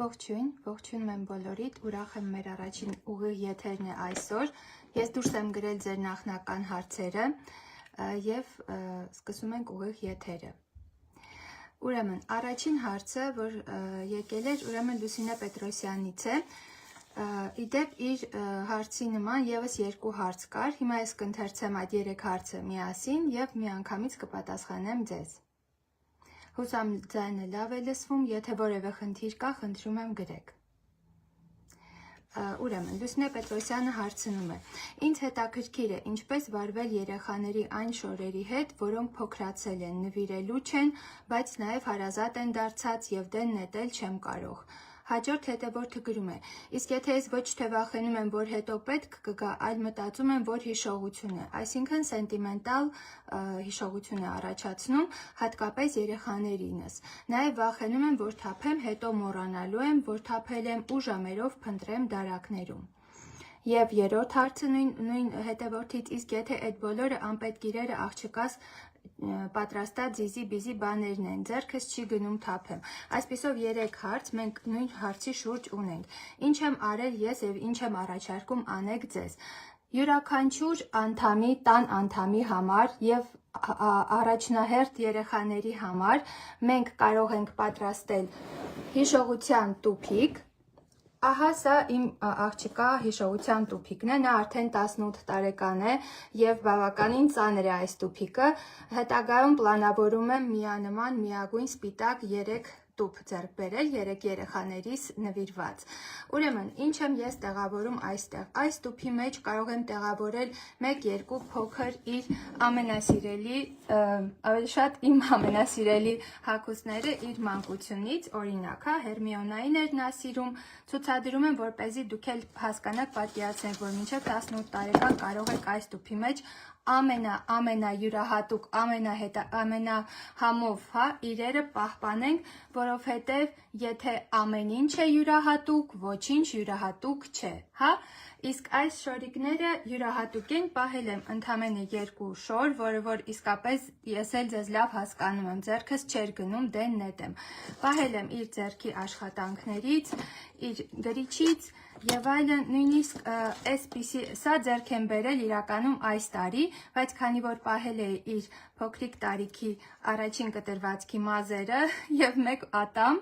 Ողջույն եմ բոլորիդ, ուրախ եմ մեր առաջին ուղիղ եթերն է այսօր, ես դուրս եմ գրել ձեր նախնական հարցերը և սկսում ենք ուղիղ եթերը։ Ուրեմն, առաջին հարցը, որ եկել էր, ուրեմն Լուսինե Պետրոսյանից է, իդեպ իր հարցի նման ևս երկու հարց կար, հիմա ես կընթերցեմ այդ երեք հարցը միասին և միանգամից կպատասխանեմ ձեզ։ Հուսամ ձայնը լավ է լսվում, եթե որևէ խնդիր կա, խնդրում եմ գրեք։ Ուրեմն, Լուսինե Պետրոսյանը հարցնում է. Ինձ հետաքրքիր է, ինչպես վարվել երեխաների այն շորերի հետ, որոնք փոքրացել են, նվիրելու չեն, բայց նաև հարազատ են դարձած և դեն նետել չեմ կարող։ Հաջորդ հետևորդը գրում է. իսկ եթե ես ոչ թե վախենում եմ, որ հետո պետք կգա, այլ մտածում եմ, որ հիշողություն է, այսինքն սենտիմենտալ հիշողություն է առաջացնում, հատկապես երեխաներինս։ Նաև վախենում եմ, որ թափեմ, հետո մոռանալու եմ, որ թափել եմ ու ժամերով փնտրեմ դարակներում։ Եվ երրորդ հարցը նույն հետևորդից, իսկ եթե այդ բոլորը անպետք իրերը աղջկաս պատրաստած զիզի-բիզի բաներն են, ձեռքս չի գնում թափեմ։ Այսպիսով երեք հարց մենք նույն հարցի շուրջ ունենք։ Ինչ եմ արել ես և ինչ եմ առաջարկում անեք ձեզ։ Յուրաքանչյուր անդամի, տան անդամի համար և առաջնահերթ երեխաների համար մենք կարող ենք պատրաստել հիշողության տուփիկ։ Ահա սա իմ աղջկա հիշողության տուփիկն է, նա արդեն 18 տարեկան է և բավականին ծանր է այս տուփիկը, հետագայում պլանավորում եմ միանման միագույն սպիտակ 3 տուփ ձեռք բերել 3 երեխաներիս նվիրված։ Ուրեմն, ինչ եմ ես տեղավորում այստեղ։ Այս տուփի մեջ կարող եմ տեղավորել 1-2 փոքր իր ամենասիրելի, ավելի շատ իմ ամենասիրելի հագուստները իր մանկությունից, օրինակ, Հերմիոնային էր նա սիրում, ցուցադրում եմ, որպեսզի դուք էլ հասկանաք, պատկերացնեք, որ մինչև 18 տարեկան կարող եք այս տուփի մեջ ամենայուրահատուկ, ամենահամով իրերը պահպանենք, որովհետև եթե ամեն ինչ է յուրահատուկ, ոչինչ յուրահատուկ չէ, Իսկ այս շորիկները յուրահատուկ են, պահել եմ ընդամենը 2 շոր, որը որ իսկապես ես էլ ձեզ լավ հասկանում եմ, ձեռքս չէր գնում դեն նետեմ։ Պահել եմ իր ձեռքի աշխատանքներից, իր գրիչից և այլն, նույնիսկ այսպիսի, սա ձեռք եմ բերել իրականում այս տարի, բայց քանի որ պահել է իր փոքրիկ տարիքի առաջին կտրվածքի մազերը և 1 ատամ,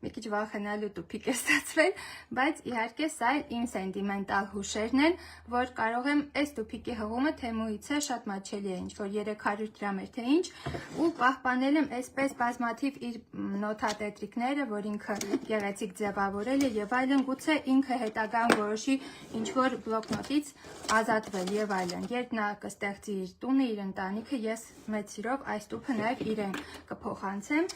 մի քիչ վախենալու տուփիկ է ստացվել, բայց իհարկե սա իմ սենտիմենտալ հուշերն են, որ կարող եմ այս տուփիկի հղումը թեմուից է, շատ մատչելի է, ինչ-որ 300 գրամ էր թե ինչ, ու պահպանել եմ այսպես բազմաթիվ իր նոթատետրիկները, որ ինքը գեղեցիկ ձևավորել է և այլն, գուցե ինքը հետագայում որոշի ինչ-որ բլոկնոտից ազատվել և այլն։ Երբ նա կստեղծի իր տունը, իր ընտանիքը, ես մեծ սիրով այս տուփը նաև իրեն կփոխանցեմ,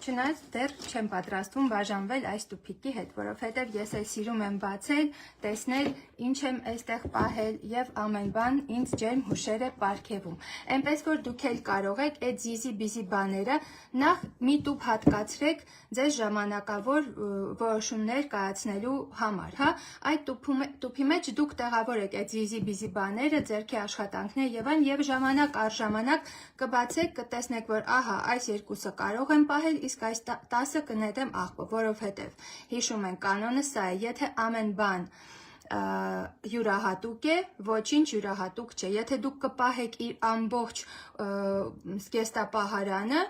չնայած դեռ չեմ պատրաստվում բաժանվել այս տուփիկի հետ, որովհետև ես էլ սիրում եմ բացել, տեսնել, ինչ եմ այստեղ պահել և ամեն բան ինձ ջերմ հուշեր է պարգևում։ Այնպես որ դուք էլ կարող եք այդ զիզի-բիզի բաները նախ մի տուփ հատկացրեք ձեզ ժամանակավոր որոշումներ կայացնելու համար, Այդ տուփի մեջ դուք տեղավորեք այդ զիզի-բիզի բաները, ձեռքի աշխատանքներ և այլն, և ժամանակ առ ժամանակ կբացեք, կտեսնեք, որ ահա այս 2-ը կարող եմ պահել, իսկ այս 10-ը կնետեմ աղբը, որովհետև հիշում են կանոնը սա է, եթե ամեն բան յուրահատուկ է, ոչինչ յուրահատուկ չէ, եթե դուք կպահեք իր ամբողջ զգեստապահարանը,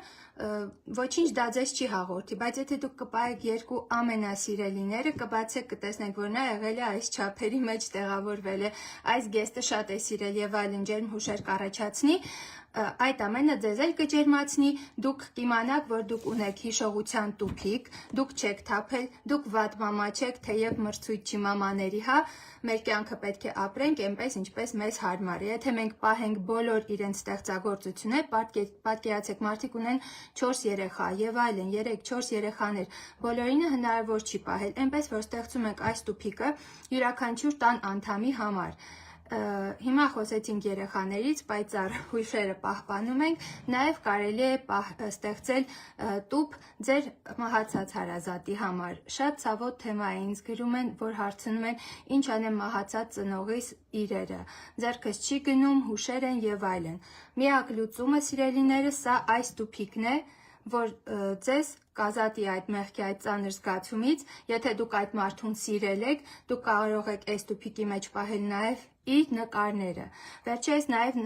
ոչինչ դա ձեզ չի հաղորդի, բայց եթե դուք կպահեք 2 ամենասիրելիները, կբացեք, կտեսնեք, որ նա եղել է այս չափերի մեջ տեղավորվել է, այս գեստը շատ է սիրել և այլն, ջերմ հուշեր կառաջացնի, այդ ամենը ձեզ էլ կջերմացնի, դուք կիմանաք, որ դուք ունեք հիշողության տուփիկ, դուք չեք թափել, դուք վատ մամա չեք, թեև մրցույթ չի մամաների, մեր կյանքը պետք է ապրենք այնպես, ինչպես մեզ հարմար է, եթե մենք պահենք բոլոր իրենց ստեղծագործությունները, պատկերացեք, մարդիկ ունեն 4 երեխա և այլն, 3-4 երեխաներ, բոլորինը հնարավոր չի պահել, այնպես որ ստեղծում ենք այս տուփիկը յուրաքանչյուր տան անդամի համար։ Հիմա խոսեցինք երեխաներից, պայծառ հուշերը պահպանում ենք, նաև կարելի է ստեղծել տուփ ձեր մահացած հարազատի համար։ Շատ ցավոտ թեմա է, ինձ գրում են, որ հարցնում են, ինչ անեմ մահացած ծնողիս իրերը, ձեռքս չի գնում, հուշեր են և այլն։ Միակ լուծումը, սիրելիները, սա այս տուփիկն է, որ ձեզ կազատի այդ մեղքի այդ ծանր զգացումից, եթե դուք այդ մարդուն սիրել եք, դուք կարող եք այս տուփիկի մեջ պահել նաև իր նկարները։ Վերջերս նաև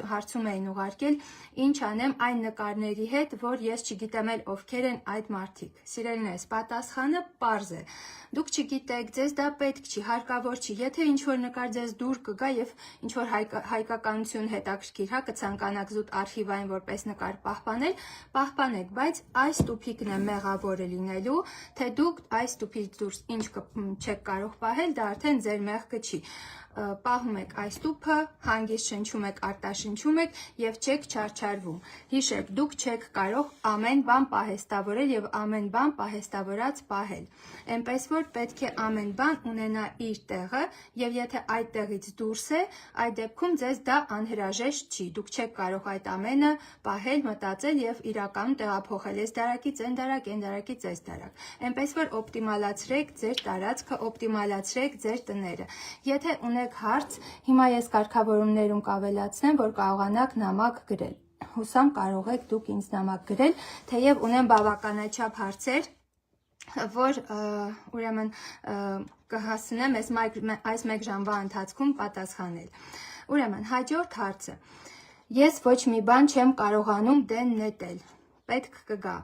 հարցում էին ուղարկել, ինչ անեմ այն նկարների հետ, որ ես չգիտեմ էլ ովքեր են այդ մարդիկ։ Սիրելիներս, պատասխանը պարզ է։ Դուք չգիտեք, ձեզ դա պետք չի, հարկավոր չի։ Եթե ինչ-որ նկար ձեզ դուր կգա եւ ինչ-որ հայկականություն հետաքրքիր, կցանկանաք զուտ արխիվային որպես նկար պահպանեք, բայց այս տուփիկն է մեղավորը լինելու, թե դուք այս տուփից դուրս ինչ չեք կարող պահել, դա արդեն ձեր մեղքը չի։ Պահում եք այս տուփը, հանգիստ շնչում եք, արտաշնչում եք եւ չեք չարչարվում։ Հիշեք, դուք չեք կարող ամեն բան պահեստավորել եւ ամեն բան պահեստավորած պահել։ Էնպես որ պետք է ամեն բան ունենա իր տեղը եւ եթե այդ տեղից դուրս է, այդ դեպքում ձեզ դա անհրաժեշտ չի։ Դուք չեք կարող այդ ամենը պահել, մտածել եւ իրականում տեղափոխել այս դարակից այն դարակ, այն դարակից այս դարակ։ Էնպես որ օպտիմալացրեք ձեր տարածքը, օպտիմալացրեք ձեր տները։ Եթե ունեք հարց, հիմա ես կարգավորումներում կավելացնեմ, որ կարողանաք նամակ գրել։ Հուսամ կարող եք դուք ինձ նամակ գրել, թեև ունեմ բավականաչափ հարցեր, որ ուրեմն կհասնեմ այս մեկ ժամվա ընթացքում պատասխանել։ Ուրեմն հաջորդ հարցը. ես ոչ մի բան չեմ կարողանում դեն նետել, պետք կգա,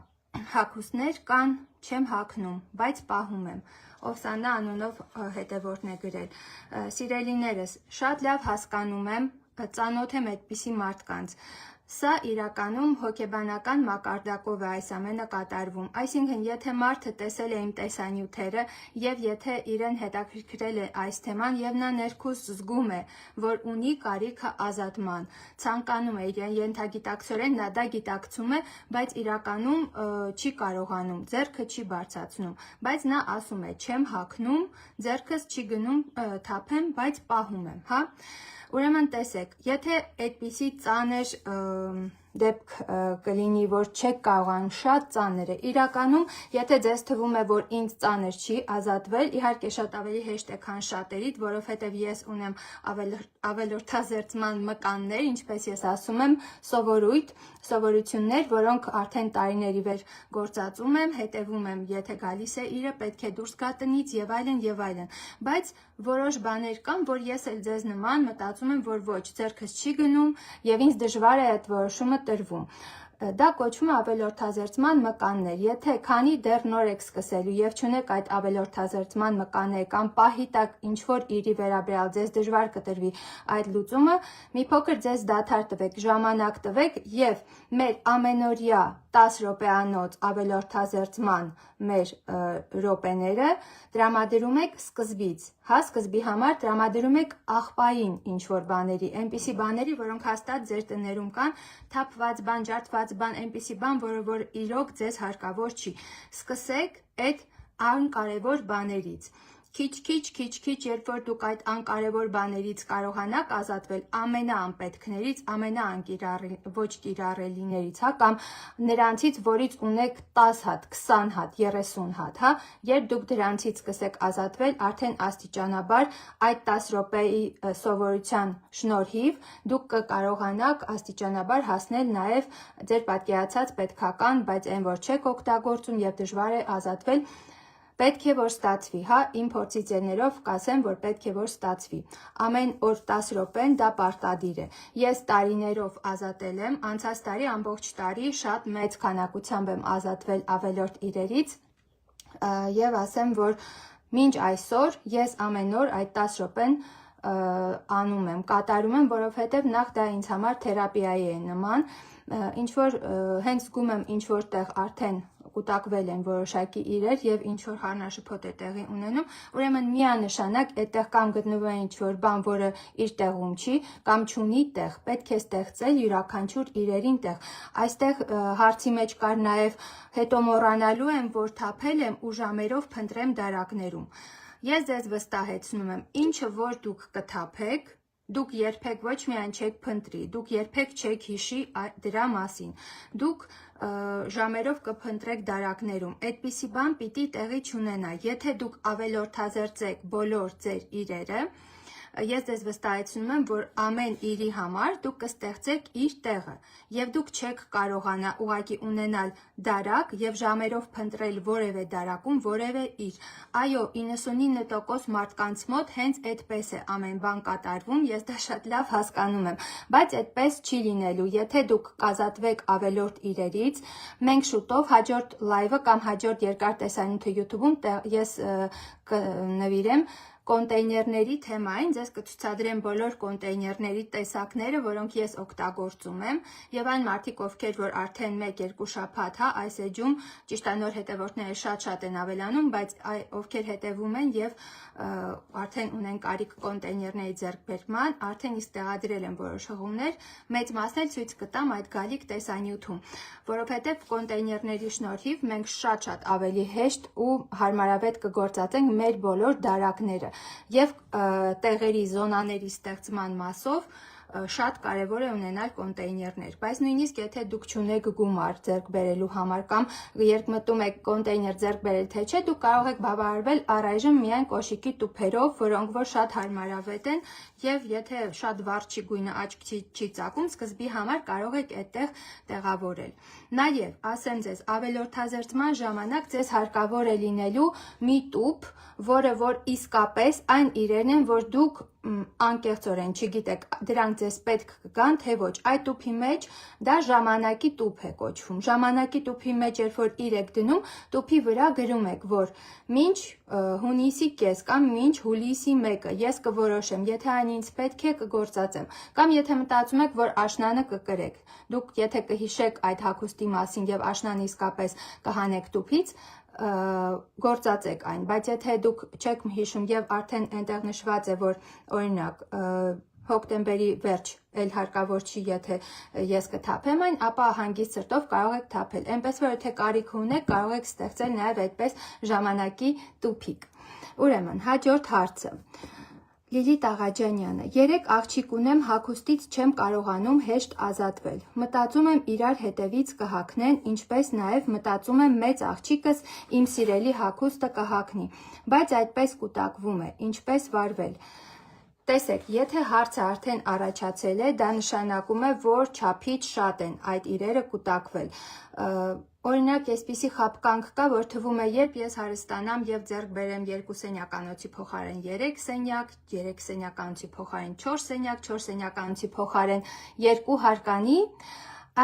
հագուստներ կան, չեմ հագնում, բայց պահում եմ։ Օվսանա անունով հետևորդն է գրել։ Սիրելիներս, շատ լավ հասկանում եմ, ծանոթ եմ այդպիսի մարդկանց։ Սա իրականում հոգեբանական մակարդակով է այս ամենը կատարվում, այսինքն եթե մարդը տեսել է իմ տեսանյութերը եւ եթե իրեն հետաքրքրել է այս թեման եւ նա ներքուս զգում է, որ ունի կարիքը ազատման, ցանկանում է իրեն ենթագիտակցորեն նա դա գիտակցում է, բայց իրականում չի կարողանում, ձեռքը չի բարձրացնում, բայց նա ասում է չեմ հագնում, ձեռքս չի գնում թափեմ, բայց պահում եմ, հա։ Ուրեմն տեսեք, եթե այդպիսի ծանր դեպք կլինի, որ չեք կարողանում, շատ ծանր է, իրականում, եթե ձեզ թվում է, որ ինձ ծանր չի ազատվել, իհարկե շատ ավելի հեշտ է, քան շատերիդ, որովհետև ես ունեմ ավելորդազերծման մկաններ, ինչպես ես ասում եմ, սովորություններ, որոնք արդեն տարիների վեր գործածում եմ, հետևում եմ, եթե գալիս է իրը, պետք է դուրս գա տնից եւ այլն, բայց որոշ բաներ կան, որ ես էլ ձեզ նման մտածում եմ, որ ոչ, ձեռքս չի գնում եւ ինձ դժվար է այդ որոշումը տրվում։ Դա կոչվում է ավելորդազերծման մկաններ։ Եթե քանի դեռ նոր եք սկսելու եւ չունեք այդ ավելորդազերծման մկաններ կամ պահի տակ ինչ որ իրի վերաբերյալ ձեզ դժվար կտրվի այդ լուծումը, մի փոքր ձեզ դադար տվեք, ժամանակ տվեք եւ մեր ամենօրյա 10 րոպեանոց ավելորդազերծման մեր րոպեները տրամադրում եք սկզբից, հա, սկզբի համար տրամադրում եք աղբային ինչ որ բաների, այնպիսի բաների, որոնք հաստատ ձեր տներում կան, թափված բան, ջարդված բան, այնպիսի բան, որը որ իրոք ձեզ հարկավոր չի։ Սկսեք այդ անկարևոր բաներից։ Քիչ, երբ որ դուք այդ անկարևոր բաներից կարողանաք ազատվել ամենաանպետքներից, ոչ կիրառելիներից, հա, կամ նրանցից, որից ունեք 10 հատ, 20 հատ, 30 հատ, հա, երբ դուք դրանցից սկսեք ազատվել, արդեն աստիճանաբար այդ 10 րոպեի սովորության շնորհիվ դուք կկարողանաք աստիճանաբար հասնել նաև ձեր պատկերացած պետքական, բայց այն որ չեք օգտագործում եւ դժվար է ազատվել, պետք է որ ստացվի, հա, իմ փորձից ելնելով կասեմ, որ պետք է որ ստացվի։ Ամեն օր 10 րոպեն դա պարտադիր է։ Ես տարիներով ազատել եմ, անցած տարի ամբողջ տարի շատ մեծ քանակությամբ եմ ազատվել ավելորդ իրերից եւ ասեմ, որ մինչ այսօր ես ամեն օր այդ 10 րոպեն անում եմ, կատարում եմ, որովհետեւ նախ դա ինձ համար թերապիայի է նման, ինչ որ հենց զգում եմ ինչ որտեղ արդեն կուտակվել են որոշակի իրեր եւ ինչ որ հանրաշփոթ է տեղի ունենում, ուրեմն միանշանակ այդտեղ կամ գտնվում է ինչ որ բան, որը իր տեղում չի, կամ չունի տեղ, պետք է ստեղծել յուրաքանչյուր իրերին տեղ։ Այստեղ հարցի մեջ կար նաեւ հետո մոռանալու եմ, որ թափել եմ ու ժամերով փնտրեմ դարակներում։ Ես ձեզ վստահեցնում եմ, ինչը որ դուք կթափեք, դուք երբեք ոչ միայն չեք փնտրի, դուք երբեք չեք հիշի դրա մասին, դուք ժամերով կփնտրեք դարակներում, այդպիսի բան պիտի տեղի չունենա, եթե դուք ավելորդազերծեք բոլոր ձեր իրերը, ես ձեզ վստահեցնում եմ, որ ամեն իրի համար դուք կստեղծեք իր տեղը եւ դուք չեք կարողանա ուղղակի ունենալ դարակ եւ ժամերով փնտրել որևէ դարակում որևէ իր։ Այո, 99% մարդկանց մոտ հենց այդպես է ամեն բան կատարվում, ես դա շատ լավ հասկանում եմ, բայց այդպես չի լինելու։ Եթե դուք կազատվեք ավելորդ իրերից, մենք շուտով հաջորդ լայվը կամ հաջորդ երկար տեսանյութը YouTube-ում ես կնվիրեմ կոնտեյներների թեմային, ձեզ կցուցադրեմ բոլոր կոնտեյներների տեսակները, որոնք ես օգտագործում եմ, եւ այն մարդիկ, ովքեր որ արդեն 1-2 շաբաթ, այս էջում ճիշտ է նոր հետևորդները շատ են ավելանում, բայց ովքեր հետևում են եւ արդեն ունեն կարիք կոնտեյներների ձեռքբերման, արդեն իսկ տեղադրել են որոշ հղումներ, մեծ մասն էլ ցույց կտամ այդ գալիք տեսանյութում, որովհետեւ կոնտեյներների շնորհիվ մենք շատ ավելի հեշտ ու հարմարավետ կգործածենք մեր բոլոր դարակները եւ տեղերի զոնաների ստեղծման մասով շատ կարևոր է ունենալ կոնտեյներներ, բայց նույնիսկ եթե դուք չունեք գումար ձեռք բերելու համար կամ երբ մտնում եք կոնտեյներ ձեռք բերել թե չէ, դուք կարող եք բավարարվել առայժմ միայն կոշիկի տուփերով, որոնք որ շատ հարմարավետ են եւ եթե շատ վառ չի գույնը աչք չի ծակում, սկզբի համար կարող եք այդտեղ տեղավորել։ Նաեւ ասեմ ձեզ, ավելորդազերծման ժամանակ ձեզ հարկավոր է լինելու մի տուփ, որը որ իսկապես այն իրերն են, որ դուք անկեղծորեն չգիտեք, դրանք ձեզ պետք կգան, թե ոչ, այդ տուփի մեջ դա ժամանակի տուփ է կոչվում, ժամանակի տուփի մեջ երբ որ իր եք դնում, տուփի վրա գրում եք, որ մինչ հունիսի կես կամ մինչ հուլիսի 1-ը ես կորոշեմ, եթե այն ինձ պետք է կգործածեմ, կամ եթե մտածում եք, որ աշնանը կկրեք, դուք եթե կհիշեք այդ հագուստի մասին եւ աշնանը իսկապես կհանեք տուփից, գործածեք այն, բայց եթե դուք չեք հիշում եւ արդեն այնտեղ նշված է, որ օրինակ հոկտեմբերի վերջ էլ հարկավոր չի, եթե ես կթափեմ այն, ապա հանգիստ սրտով կարող եք թափել, այնպես որ եթե կարիք ունեք, կարող եք ստեղծել նաեւ այդպես ժամանակի տուփիկ։ Ուրեմն, հաջորդ հարցը Լիլիթ Աղաջանյանը, 3 աղջիկ ունեմ, հագուստից չեմ կարողանում հեշտ ազատվել, մտածում եմ իրար հետևից կհագնեն, ինչպես նաև մտածում եմ մեծ աղջիկս իմ սիրելի հագուստը կհագնի, բայց այդպես կուտակվում է, ինչպես վարվել։ Տեսեք, եթե հարցը արդեն առաջացել է, դա նշանակում է, որ չափից շատ են այդ իրերը կուտակվել։ Օրինակ, այսպիսի խաբկանք կա, որ թվում է, երբ ես հարստանամ եւ ձեռք բերեմ 2 սենյականոցի փոխարեն 3 սենյակ, 3 սենյականոցի փոխարեն 4 սենյակ, 4 սենյականոցի փոխարեն 2 հարկանի,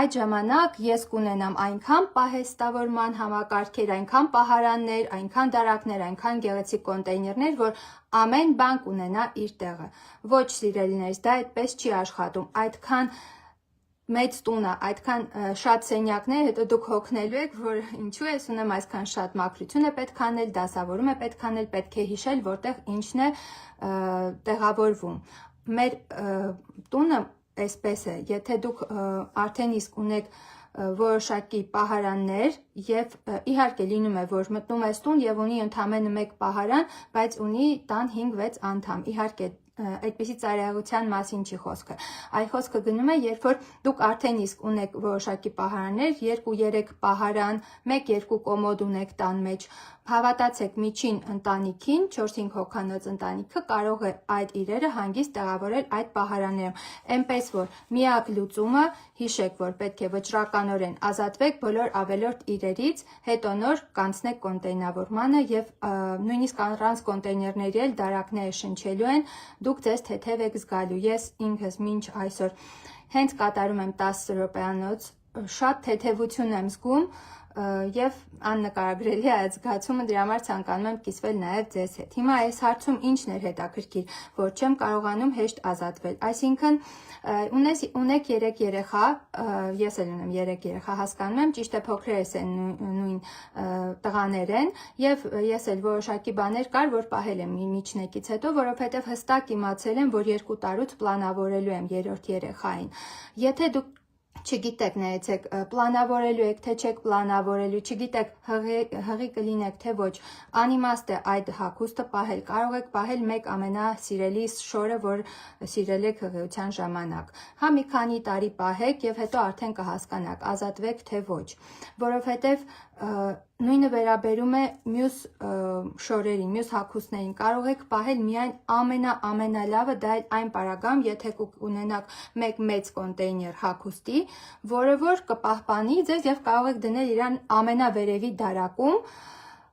այդ ժամանակ ես կունենամ այնքան պահեստավորման համակարգեր, այնքան պահարաններ, այնքան դարակներ, այնքան գեղեցիկ կոնտեյներներ, որ ամեն բան կունենա իր տեղը։ Ոչ, սիրելիներս, դա այդպես չի աշխատում, այդքան մեծ տունը, այդքան շատ սենյակներ, հետո դուք հոգնելու եք, որ ինչու ես ունեմ այսքան շատ մաքրություն է պետք անել, դասավորում է պետք անել, պետք է հիշել, որտեղ ինչն է տեղավորվում։ Մեր տունը այսպես է, եթե դուք արդեն իսկ ունեք որոշակի պահարաններ եւ իհարկե լինում է, որ մտնում ես տուն եւ ունի ընդամենը 1 պահարան, բայց ունի տան 5-6 անդամ, իհարկե այդպիսի ծայրահեղության մասին չի խոսքը, այլ խոսքը գնում է, երբ որ դուք արդեն իսկ ունեք որոշակի պահարաններ, 2-3 պահարան, 1-2 կոմոդ ունեք տան մեջ, հավատացեք միջին ընտանիքին, 4-5 հոգանոց ընտանիքը կարող է այդ իրերը հանգիստ տեղավորել այդ պահարաններում, այնպես որ միակ լուծումը հիշեք, որ պետք է վճռականորեն ազատվեք բոլոր ավելորդ իրերից, հետո նոր կանցնեք կոնտեյնավորմանը եւ նույնիսկ առանց կոնտեյներների էլ դարակները շնչելու են, դուք ձեզ թեթև եք զգալու, ես ինքս մինչ այսօր հենց կատարում եմ 10 րոպեանոց, շատ թեթևություն եմ զգում եւ աննկարագրելի է այդ զգացումը, դրա համար ցանկանում եմ կիսվել նաեւ ձեզ հետ։ Հիմա այս հարցում ինչն էր հետաքրքիր, որ չեմ կարողանում հեշտ ազատվել, այսինքն ունեք 3 երեխա, ես էլ ունեմ 3 երեխա, հասկանում եմ, ճիշտ է փոքրերս են նույն տղաներ են եւ ես էլ որոշակի բաներ կար, որ պահել եմ միջնեկից հետո, որովհետեւ հստակ իմացել եմ, որ 2 տարուց պլանավորելու եմ 3-րդ երեխային։ Եթե դուք չգիտեք նայեցեք պլանավորելու եք թե չեք պլանավորելու, չգիտեք հղի կլինեք թե ոչ, անիմաստ է այդ հագուստը պահել, կարող եք պահել մեկ ամենասիրելի շորը, որ սիրել եք հղիության ժամանակ, հա մի քանի տարի պահեք եւ հետո արդեն կհասկանաք ազատվեք թե ոչ, որովհետեւ նույնը վերաբերում է մյուս շորերին, մյուս հագուստներին, կարող եք պահել միայն ամենալավը, դա այն պարագայում, եթե կունենաք մեկ մեծ կոնտեյներ հագուստի, որը որ կպահպանի ձեզ եւ կարող եք դնել իրան ամենավերևի դարակում,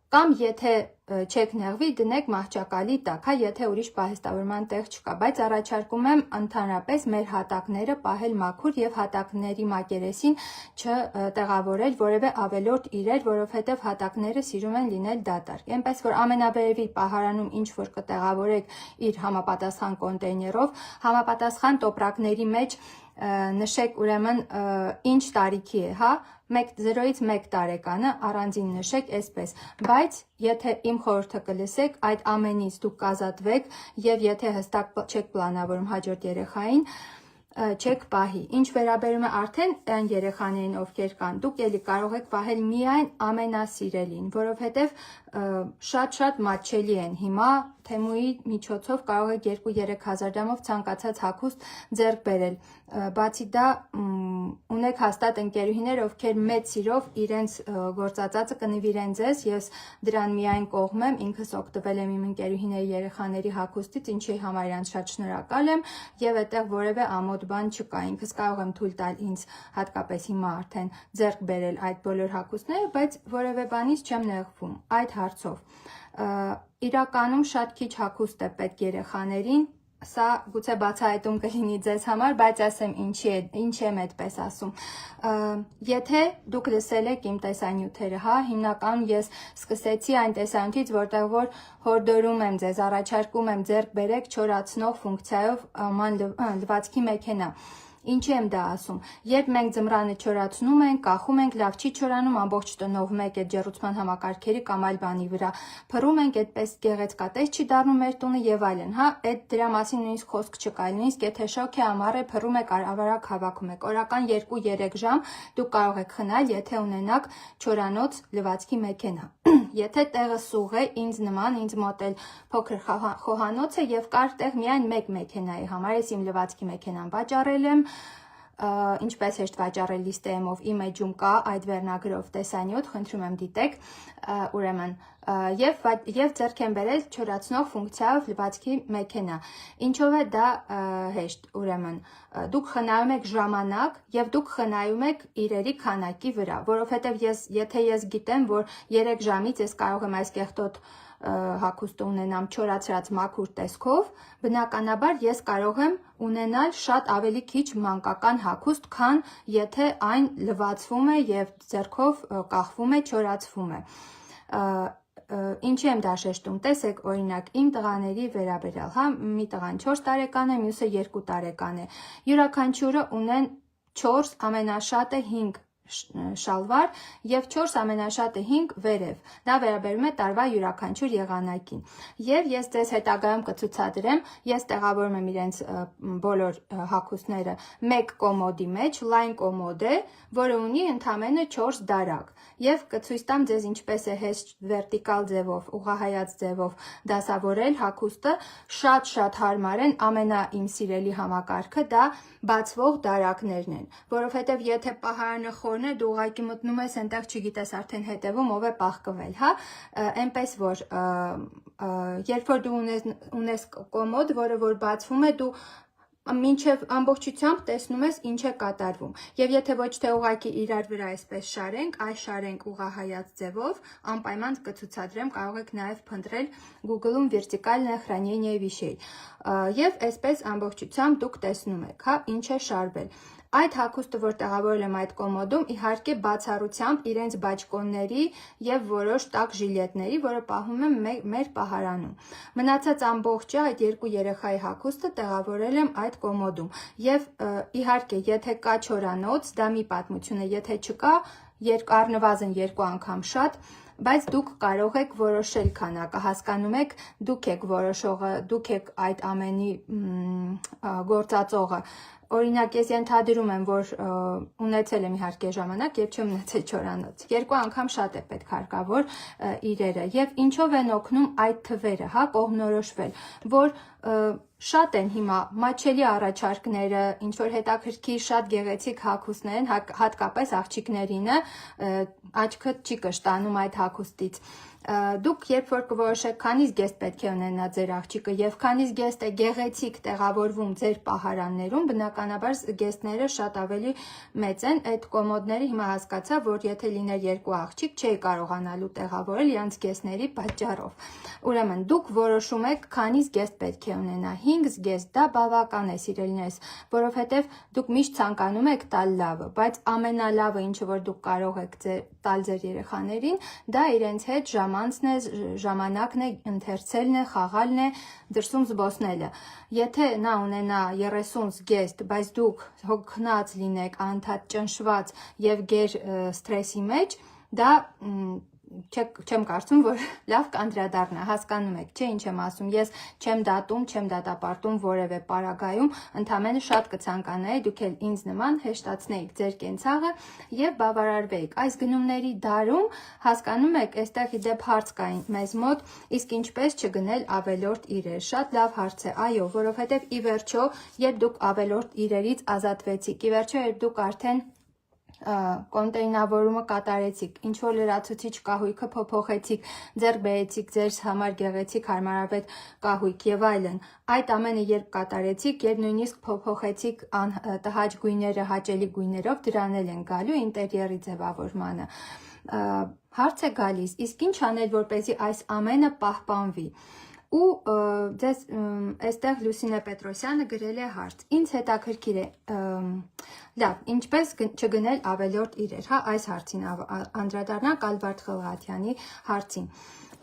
կամ եթե չեք նեղվի, դնեք մահճակալի տակ, հա, եթե ուրիշ պահեստավորման տեղ չկա, բայց առաջարկում եմ ընդհանրապես մեր հատակները պահել մաքուր եւ հատակների մակերեսին չտեղավորել որևէ ավելորդ իրեր, որովհետեւ հատակները սիրում են լինել դատարկ։ Այնպես որ ամենավերևի պահարանում ինչ որ կտեղավորեք իր համապատասխան կոնտեյներով, համապատասխան տոպրակների մեջ նշեք ուրեմն ինչ տարիքի է, հա, 0-ից 1 տարեկանը առանձին նշեք այսպես, բայց եթե իմ խորհուրդը կլսեք, այդ ամենից դուք կազատվեք եւ եթե հստակ չեք պլանավորում հաջորդ երեխային, չեք պահի։ Ինչ վերաբերում է արդեն այն երեխաներին, ովքեր կան, դուք էլի կարող եք պահել միայն ամենասիրելին, որովհետև շատ մատչելի են հիմա Թեմուի միջոցով կարող եք 2-3 հազար դրամով ցանկացած հագուստ ձեռք բերել։ Բացի դա ունեք հաստատ ընկերուհիներ, ովքեր մեծ սիրով իրենց գործածածը կնվիրեն ձեզ, ես դրան միայն կողմ եմ, ինքս օգտվել եմ իմ ընկերուհիների երեխաների հագուստից, ինչի համար իրանց շատ շնորհակալ եմ եւ այդտեղ որևէ ամոթ բան չկա, ինքս կարող եմ թույլ տալ ինձ հատկապես հիմա արդեն ձեռք բերել այդ բոլոր հագուստները, բայց որևէ բանից չեմ նեղվում այդ հարցով։ Իրականում շատ քիչ հագուստ է պետք երեխաներին, սա գուցե բացահայտում կլինի ձեզ համար, բայց ասեմ ինչի եմ այդպես ասում։ Եթե դուք լսել եք իմ տեսանյութերը, հա, հիմնականում ես սկսեցի այն տեսանյութից, որտեղ որ հորդորում եմ ձեզ, առաջարկում եմ ձեռք բերեք չորացնող ֆունկցիայով ման լվացքի մեքենա։ Ինչի եմ դա ասում, երբ մենք ձմռանը չորացնում ենք, կախում ենք, լավ չի չորանում, ամբողջ տնով մեկ այդ ջեռուցման համակարգերի կամ այլ բանի վրա, փռում ենք, այդպես գեղեցկատես չի դառնում մեր տունը եւ այլն, հա, այդ դրա մասին նույնիսկ խոսք չկա, նույնիսկ եթե շոք է ամառ է, փռում եք, ավարակ հավաքում եք, օրական 2-3 ժամ դուք կարող եք խնայել, եթե ունենաք չորանոց լվացքի մեքենա։ Եթե տեղը սուղ է, ինձ նման, ինձ մոտ էլ փոքր խոհանոց է եւ կար տեղ միայն մեկ մեքենայի համար, ես իմ լվացքի մեքենան վաճառել եմ, ինչպես հեշտ վաճառել լիստեյով իմ էջում կա այդ վերնագրով տեսանյութ, խնդրում եմ դիտեք, ուրեմն եւ ձեռք եմ բերել չորացնող ֆունկցիայով լվացքի մեքենա։ Ինչով է դա հեշտ, ուրեմն դուք խնայում եք ժամանակ եւ դուք խնայում եք իրերի քանակի վրա, որովհետեւ եթե ես գիտեմ, որ 3 ժամից ես կարող եմ այս կեղտոտ հագուստը ունենամ չորացրած մաքուր տեսքով, բնականաբար ես կարող եմ ունենալ շատ ավելի քիչ մանկական հագուստ, քան եթե այն լվացվում է եւ ձեռքով կախվում է, չորացվում է։ Ինչի եմ դա շեշտում, տեսեք օրինակ իմ տղաների վերաբերյալ, հա, մի տղան 4 տարեկան է, մյուսը 2 տարեկան է, յուրաքանչյուրը ունեն 4, ամենաշատը 5 շալվար եւ 4 ամենաշատը 5 վերև, դա վերաբերում է տարվա յուրաքանչյուր եղանակին եւ ես ձեզ հետագայում կցուցադրեմ, ես տեղավորում եմ իրենց բոլոր հագուստները մեկ կոմոդի մեջ, լայն կոմոդ է, որը ունի ընդամենը 4 դարակ եւ կցույց տամ ձեզ ինչպես է հեշտ վերտիկալ ձևով, ուղղահայաց ձևով դասավորել հագուստը, շատ հարմար են, իմ սիրելի համակարգը դա բացվող դարակներն են, որովհետեւ եթե պահարանը խորն է, դու ուղղակի մտնում ես այնտեղ, չգիտես արդեն հետևում ով է պահկվել, հա, այնպես որ երբ որ դու ունես կոմոդ, որը որ բացվում է, դու մինչև ամբողջությամբ տեսնում ես ինչ է կատարվում եւ եթե ոչ թե ուղղակի իրար վրա այսպես շարենք, այլ շարենք ուղղահայաց ձևով, անպայման կցուցադրեմ, կարող եք նաեւ փնտրել Google-ում վերտիկալное хранение вещей եւ այսպես ամբողջությամբ դուք տեսնում եք, հա, ինչ է շարվել։ Այդ հագուստը, որ տեղավորել եմ այդ կոմոդում, իհարկե բացառությամբ իրենց բաճկոնների եւ որոշ տաք ժիլետների, որը պահում եմ մեր պահարանում։ Մնացած ամբողջը այդ 2 երեխայի հագուստը տեղավորել եմ այդ կոմոդում։ Եվ իհարկե, եթե կա չորանոց, դա մի պատմություն է, եթե չկա, առնվազն 2 անգամ շատ, բայց դուք կարող եք որոշել քանակը, հասկանում եք, դուք եք որոշողը, դուք եք այդ ամենի գործածողը։ օրինակ ես ենթադրում եմ, որ ունեցել եմ իհարկե ժամանակ եւ չեմ ունեցել 4 անոց։ 2 անգամ շատ է պետք հարկավոր իրերը եւ ինչով են օգնում այդ թվերը, հա, կողմնորոշվել, որ շատ են հիմա մատչելի առաջարկները, ինչ որ հետաքրքիր շատ գեղեցիկ հագուստներ են, հատկապես աղջիկներինը աչքդ չի կշտանում այդ հագուստից։ Դուք երբ որ կորոշեք քանի զգեստ պետք է ունենա ձեր աղջիկը եւ քանի զգեստ է գեղեցիկ տեղավորվում ձեր պահարաններում, բնականաբար զգեստները շատ ավելի մեծ են։ Այդ կոմոդները հիմա հասկացա, որ եթե լիներ 2 աղջիկ, չէի կարողանալու տեղավորել իրանց զգեստների պատճառով։ Ուրեմն դուք որոշում եք քանի զգեստ պետք է ունենա։ 5 զգեստ, դա բավական է, սիրելիներս, որովհետեւ դուք միշտ ցանկանում եք տալ լավը, բայց ամենալավը, ինչը որ դուք կարող եք տալ ձեր երեխաներին, դա իրենց հետ ժամանակն է, ընթերցելն է, խաղալն է, դրսում զբոսնելը։ Եթե նա ունենա 30 զգեստ, բայց դուք հոգնած լինեք, անընդհատ ճնշված եւ գեր սթրեսի մեջ, դա չեմ կարծում, որ լավ կանդրադառնա, հասկանում եք, չէ՞ ինչ եմ ասում, ես չեմ դատում, չեմ դատապարտում որևէ պարագայում, ընդամենը շատ կցանկանայի դուք էլ ինձ նման հեշտացնեիք ձեր կենցաղը եւ բավարարվեիք։ Այս գնումների դարում հասկանում եք, այստեղ իդեպ հարց կա մեզ մոտ, իսկ ինչպես չգնել ավելորդ իրեր։ Շատ լավ հարց է, այո, որովհետեւ ի վերջո, երբ դուք ավելորդ իրերից ազատվեցիք, ի վերջո երբ դուք արդեն կոնտեյնավորումը կատարեցիք, ինչ որ լրացուցիչ կահույքը փոփոխեցիք, ձեռք բերեցիք ձեր համար գեղեցիկ հարմարավետ կահույք եւ այլն։ Այդ ամենը երբ կատարեցիք, երբ նույնիսկ փոփոխեցիք տհաճ գույները հաճելի գույներով, դրանել են գալու ինտերիերի ձևավորմանը։ Հարց է գալիս, իսկ ինչ անել, որպեսզի այս ամենը պահպանվի։ Ու ձեզ այստեղ Լուսինե Պետրոսյանը գրել է հարց. Ինձ հետաքրքիր է, լավ, ինչպես չգնել ավելորդ իրեր, հա, այս հարցին անդրադառնանք Ալբերտ Խլղաթյանի հարցին։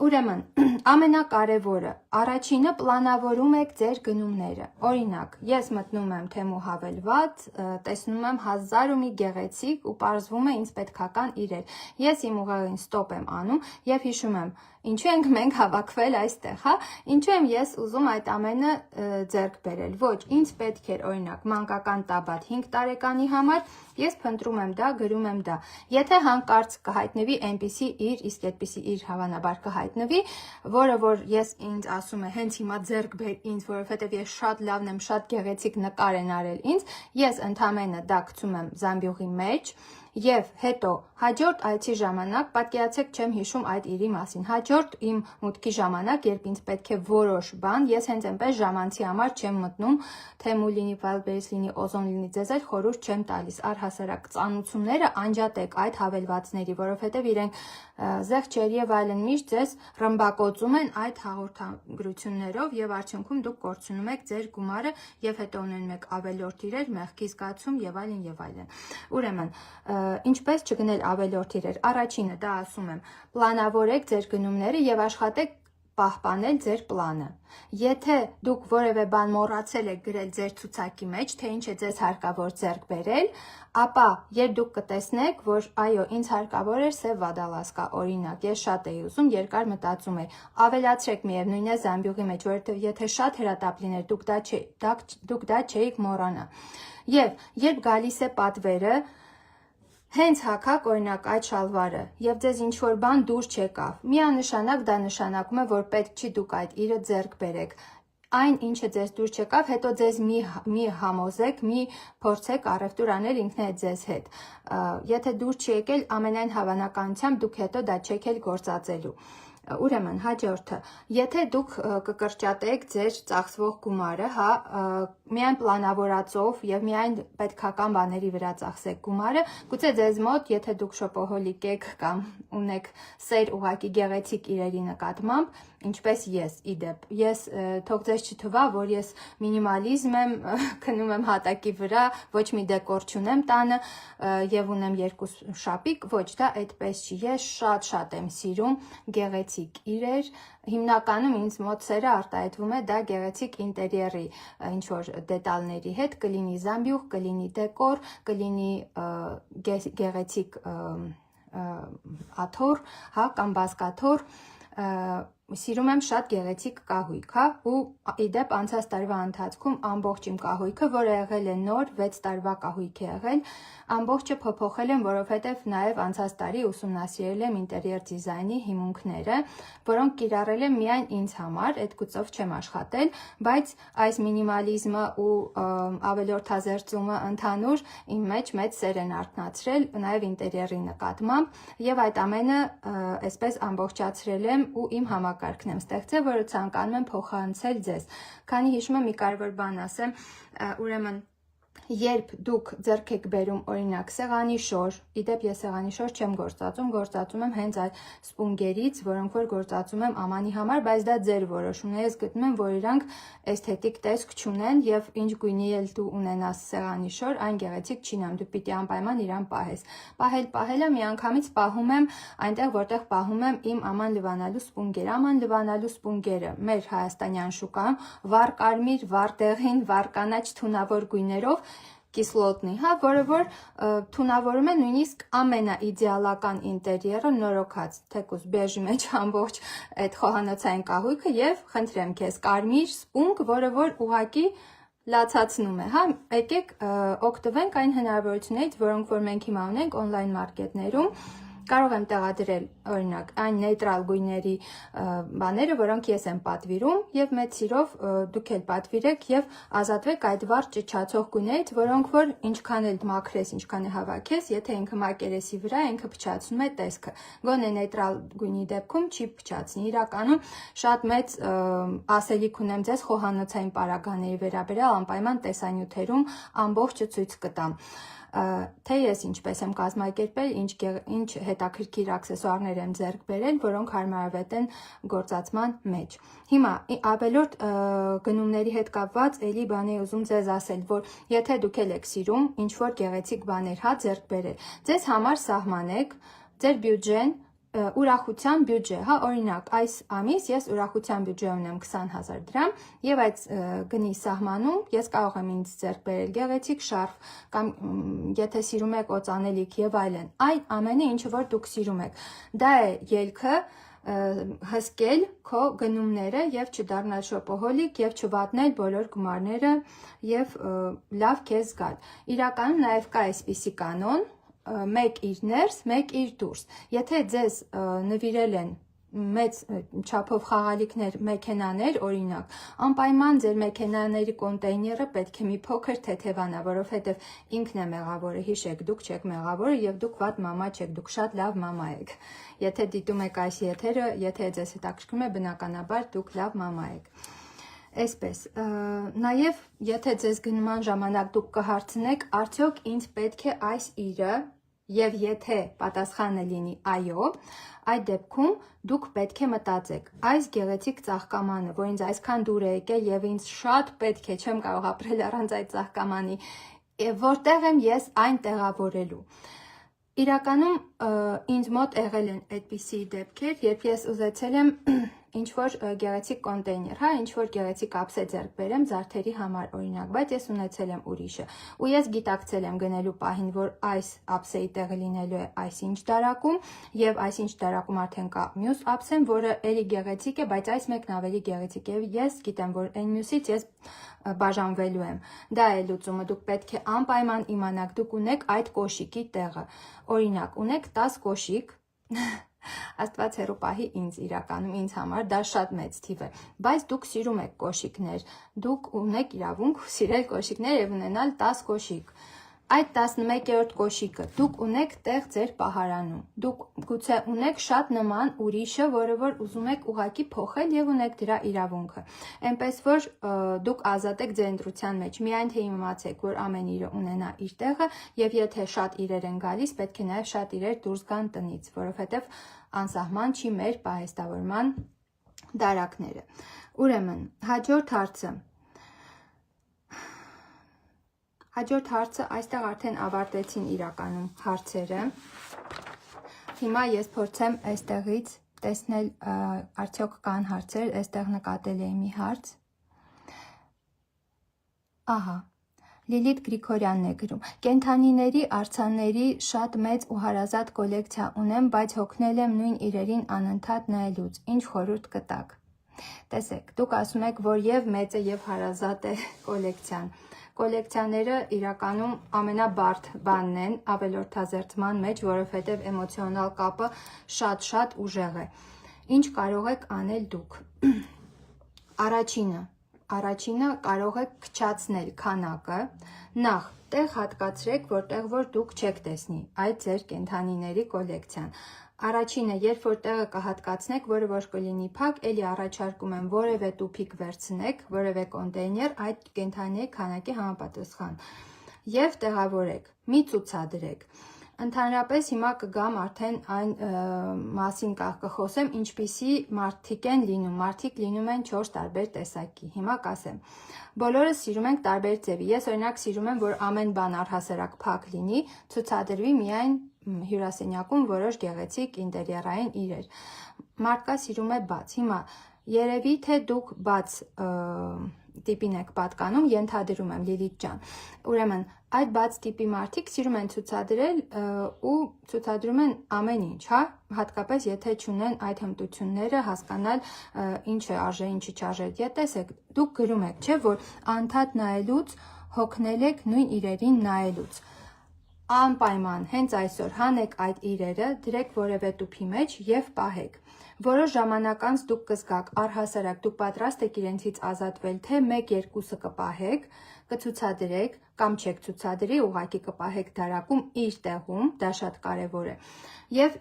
Ուրեմն, ամենակարևորը, առաջինը պլանավորում եք ձեր գնումները։ Օրինակ, ես մտնում եմ Թեմու հավելված, տեսնում եմ 1000 ու մի գեղեցիկ ու պարզվում է ինձ պետքական իրեր։ Ես իմ ուղեղին ստոպ եմ անում եւ հիշում եմ, ինչու ենք մենք հավաքվել այստեղ, հա, ինչու եմ ես ուզում այդ ամենը ձեռք բերել։ Ոչ, ինձ պետք էր օրինակ մանկական տաբատ 5 տարեկանի համար, ես փնտրում եմ դա, գրում եմ դա։ Եթե հանկարծ կհայտնվի այնպիսի իր, իսկ այդպիսի իր հավանաբար կհայտնվի, որը որ ես ինձ ասում է հենց հիմա ձեռք բեր ինձ, որովհետև ես շատ լավն եմ, շատ գեղեցիկ նկար են արել ինձ, ես ընդամենը դա գցում եմ զամբյուղի մեջ եւ հետո հաջորդ այցի ժամանակ պատկերացեք չեմ հիշում այդ իրի մասին։ Հաջորդ իմ մուտքի ժամանակ, երբ ինձ պետք է որոշ բան, ես հենց այնպես ժամանցի համար չեմ մտնում, Թեմու լինի, Wildberries լինի, Ozon լինի, ձեզ էլ խորհուրդ չեմ տալիս։ Առհասարակ ծանուցումները անջատեք այդ հավելվածների, որովհետեւ իրենք զեղչեր եւ այլն միշտ ձեզ ռմբակոծում են այդ հաղորդագրություններով եւ արդյունքում դուք կորցնում եք ձեր գումարը եւ հետո ունենում եք ավելորդ իրեր, մեղքի զգացում եւ այլն եւ այլն։ Ուրեմն, ինչպես չգնել ավելորդ իրեր։ Առաջինը, դա ասում եմ, պլանավորեք ձեր գնումները եւ աշխատեք պահպանել ձեր պլանը։ Եթե դուք որևէ բան մոռացել եք գրել ձեր ցուցակի մեջ, թե ինչ է ձեզ հարկավոր ձեռք բերել, ապա երբ դուք կտեսնեք, որ այո, ինձ հարկավոր էր սև վադալասկա, օրինակ, ես շատ էի ուզում, երկար մտածում էի, ավելացրեք միևնույն է զամբյուղի մեջ, որովհետև եթե շատ հրատապ լիներ, դուք դա չէիք մոռանա։ Եվ երբ գալիս է պատվերը, հենց հագաք օրինակ այդ շալվարը եւ ձեզ ինչ որ բան դուր չեկավ։ Միանշանակ դա նշանակում է, որ պետք չի դուք այդ իրը ձեռք բերեք։ Այն ինչը ձեզ դուր չեկավ, հետո ձեզ մի համոզեք, մի փորձեք առևտուր անել ինքներդ ձեզ հետ։ Եթե դուր չի եկել, ամենայն հավանականությամբ դուք հետո դա չեք էլ գործածելու։ Ուրեմն հաջորդը, եթե դուք կկրճատեք ձեր ծախսվող գումարը, հա, միայն պլանավորածով եւ միայն պետքական բաների վրա ծախսեք գումարը, գուցե ձեզ մոտ, եթե դուք շոպոհոլիկ եք կամ ունեք սեր ուղակի գեղեցիկ իրերի նկատմամբ, ինչպես ես իդեպ, ես թող ձեզ չթվա, որ ես մինիմալիզմ եմ, քնում եմ հատակի վրա, ոչ մի դեկոր չունեմ տանը եւ ունեմ 2 շապիկ, ոչ, դա այդպես չի։ Ես շատ եմ սիրում գեղեցիկ իրեր, հիմնականում ինձ մոտ սերը արտահայտվում է դա գեղեցիկ ինտերիերի ինչ որ դետալների հետ, կլինի զամբյուղ, կլինի դեկոր, կլինի գեղեցիկ աթոռ, հա, կամ բազկաթոռ, Սիրում եմ շատ գեղեցիկ կահույք, հա, ու իդեպ անցած տարվա ընթացքում ամբողջ իմ կահույքը, որը եղել է նոր 6 տարվա կահույք է եղել, ամբողջը փոփոխել եմ, որովհետև նաև անցած տարի ուսումնասիրել եմ ինտերիեր դիզայնի հիմունքները, որոնք կիրառել եմ միայն ինձ համար, այդ գծով չեմ աշխատել, բայց այս մինիմալիզմը ու ավելորդազերծումը ընդհանուր իմ մեջ մեծ սեր են արթնացրել, նաև ինտերիերի նկատմամբ, եւ այդ ամենը այսպես ամբողջացրել եմ ու իմ համակարգն եմ ստեղծել, որը ցանկանում եմ փոխանցել ձեզ։ Քանի հիշում եմ մի կարևոր բան ասեմ, ուրեմն երբ դուք ձեռք եք բերում օրինակ սեղանի շոր, իդեպ ես սեղանի շոր չեմ գործածում եմ հենց այդ սպունգերից, որոնք որ գործածում եմ ամանի համար, բայց դա ձեր որոշումն է, ես գտնում եմ, որ իրանք էսթետիկ տեսք չունեն եւ ինչ գույնի էլ դու ունենաս սեղանի շոր, այն գեղեցիկ չի նայում, դու պիտի անպայման իրան պահես։ Պահելը միանգամից պահում եմ այնտեղ, որտեղ պահում եմ իմ աման լվանալու սպունգերը։ Աման լվանալու սպունգերը մեր հայաստանյան շուկայում վառ կարմիր, վառ դեղին, վառ կանաչ թունավոր գույներով կիսլոտնի, հա, որը որ թունավորում է նույնիսկ ամենաիդեալական ինտերիերը նորոգած, թեկուզ բեժի մեջ ամբողջ այդ խոհանոցային կահույքը եւ խնդրեմ քեզ կարմիր սպունգ, որը որ ուղակի լացացնում է, հա, եկեք օգտվենք այն հնարավորություններից, որոնք որ մենք հիմա ունենք on-line մարքետներում, կարող եմ տեղադրել օրինակ այն նեյտրալ գույների բաները, որոնք ես եմ պատվիրում եւ մեծ սիրով դուք էլ պատվիրեք եւ ազատվեք այդ վառ ճիչացող գույներից, որոնք որ ինչքան էլ մաքրես, ինչքան էլ հավաքես, եթե ինքը մակերեսի վրա ինքը փչացնում է տեսքը։ Գոնե նեյտրալ գույնի դեպքում չի փչացնի։ Իրականում շատ մեծ ասելիք ունեմ ձեզ խոհանոցային պարագաների վերաբերյալ, անպայման տեսանյութերում ամբողջը ցույց կտամ։ Թե ես ինչպես եմ կազմակերպել, ինչ հետաքրքիր աքսեսուարներ եմ ձեռք բերել, որոնք հարմարավետ են գործածման մեջ։ Հիմա ավելորդ գնումների հետ կապված էլի բան եմ ուզում ձեզ ասել, որ եթե դուք եք սիրում ինչ-որ գեղեցիկ բաներ, հա, ձեռք բերել, ձեզ համար սահմանեք ձեր բյուջեն ուրախության բյուջե, հա, օրինակ այս ամիս ես ուրախության բյուջե ունեմ 20,000 դրամ եւ այդ գնի սահմանում ես կարող եմ ինձ ձեռք բերել գեղեցիկ շարֆ կամ եթե սիրում եք օծանելիք եւ այլն, այն ամենը ինչը որ դուք սիրում եք, դա է ելքը հսկել քո գնումները եւ չդառնալ շոպոհոլիկ եւ չվատնել բոլոր գումարները եւ լավ քեզ զգալ։ Իրականում նաեւ կա այսպիսի կանոն, մեկ իր ներս, մեկ իր դուրս։ Եթե ձեզ նվիրել են մեծ չափով խաղալիքներ, մեքենաներ, օրինակ, անպայման ձեր մեքենաների կոնտեյները պետք է մի փոքր թեթևանա, որովհետև ինքն է մեղավորը, հիշեք, դուք չեք մեղավորը եւ դուք վատ մամա չեք, դուք շատ լավ մամա եք։ Եթե դիտում եք այս եթերը, եթե ձեզ հետաքրքրում է, բնականաբար դուք լավ մամա եք։ Այսպես, նաև եթե ձեզ գնման ժամանակ դուք կհարցնեք, արդյոք ինձ պետք է այս իրը, եւ եթե պատասխանը լինի այո, այդ դեպքում դուք պետք է մտածեք, այս գեղեցիկ ծաղկամանը, որ ինձ այսքան դուր է եկել եւ ինձ շատ պետք է, չեմ կարող ապրել առանց այդ ծաղկամանի, որտեղ եմ ես այն տեղավորելու։ Իրականում ինձ մոտ եղել են այդպիսի դեպքեր, երբ ես ուզեցել եմ ինչ-որ գեղեցիկ կոնտեյներ, հա, ինչ-որ գեղեցիկ ափսե ձեռք բերեմ զարդերի համար օրինակ, բայց ես ունեցել եմ ուրիշը։ Ու ես գիտակցել եմ գնելու պահին, որ այս ափսեի տեղը լինելու է այսինչ դարակում, եւ այսինչ դարակում արդեն կա մյուս ափսեն, որը էլի գեղեցիկ է, բայց այս մեկն ավելի գեղեցիկ է։ Ես գիտեմ, որ այն մյուսից ես բաժանվելու եմ։ Դա է լուծումը, դուք պետք է անպայման իմանաք, դուք ունեք այդ կոշիկի տեղը։ Օրինակ, ունեք 10 կոշիկ, Աստված հեռու պահի ինձ իրականում, ինձ համար դա շատ մեծ թիվ է, բայց դուք սիրում եք կոշիկներ, դուք ունեք իրավունք սիրել կոշիկներ եւ ունենալ 10 կոշիկ։ Այդ 11-րդ կոշիկը դուք ունեք տեղ ձեր պահարանում, դուք գուցե ունեք շատ նման ուրիշը, որը որ ուզում եք ուղակի փոխել եւ ունեք դրա իրավունքը, այնպես որ դուք ազատ եք ձեր ընտրության մեջ, միայն թե իմացեք, որ ամեն իրը ունենա իր տեղը եւ եթե շատ իրեր են գալիս, պետք է նաեւ շատ իրեր դուրս գան տնից, որովհետեւ անսահման չի մեր պահեստավորման դարակները։ Ուրեմն, Հաջորդ հարցը, այստեղ արդեն ավարտեցին իրականում հարցերը։ Հիմա ես փորձեմ այստեղից տեսնել արդյոք կան հարցեր, այստեղ նկատել էի մի հարց։ Ահա, Լիլիթ Գրիգորյանն է գրում. Կենդանիների արձանների շատ մեծ ու հարազատ կոլեկցիա ունեմ, բայց հոգնել եմ նույն իրերին անընդհատ նայելուց, ինչ խորհուրդ կտաք։ Տեսեք, դուք ասում եք, որ եւ մեծ է եւ հարազատ է կոլեկցիան։ Կոլեկցիաները իրականում ամենաբարդ բանն են ավելորդազերծման մեջ, որովհետև էմոցիոնալ կապը շատ ուժեղ է։ Ինչ կարող եք անել դուք։ Առաջինը կարող եք քչացնել քանակը, նախ տեղ հատկացրեք, որտեղ որ դուք չեք տեսնի այդ ձեր կենդանիների կոլեկցիան։ Առաջինը, երբ որ տեղը կհատկացնեք, որը որ կլինի փակ, էլի առաջարկում եմ որևէ տուփիկ վերցնեք, որևէ կոնտեյներ այդ կենդանիների քանակի համապատասխան եւ տեղավորեք, մի ցուցադրեք։ Ընդհանրապես հիմա կգամ արդեն այն մասին կխոսեմ, ինչպիսի մարդիկ են լինում։ Մարդիկ լինում են 4 տարբեր տեսակի։ Հիմա կասեմ։ Բոլորս սիրում ենք տարբեր ձևի։ Ես օրինակ սիրում եմ, որ ամեն բան առհասարակ փակ լինի, ցուցադրվի միայն հյուրասենյակում որոշ գեղեցիկ ինտերիերային իրեր։ Մարդկա սիրում է բաց։ Հիմա երևի թե դուք բաց տիպին եք պատկանում, ենթադրում եմ Լիլիթ ջան։ Ուրեմն այդ բաց տիպի մարդիկ սիրում են ցուցադրել ու ցուցադրում են ամեն ինչ, հա, հատկապես եթե չունեն այդ հմտությունները հասկանալ ինչ է արժե, ինչի չարժե։ Տեսեք, դուք գրում եք, չէ՞, որ անդադ նայելուց հոգնել եք նույն իրերին նայելուց։ Անպայման հենց այսօր հանեք այդ իրերը, դրեք որևէ տուփի մեջ եւ պահեք։ Որոշ ժամանակ անց դուք կզգաք առհասարակ դուք պատրաստ եք իրենցից ազատվել, թե 1-2-ը կպահեք, կցուցադրեք կամ չեք ցուցադրի, ուղղակի կպահեք դարակում իր տեղում, դա շատ կարևոր է։ Եվ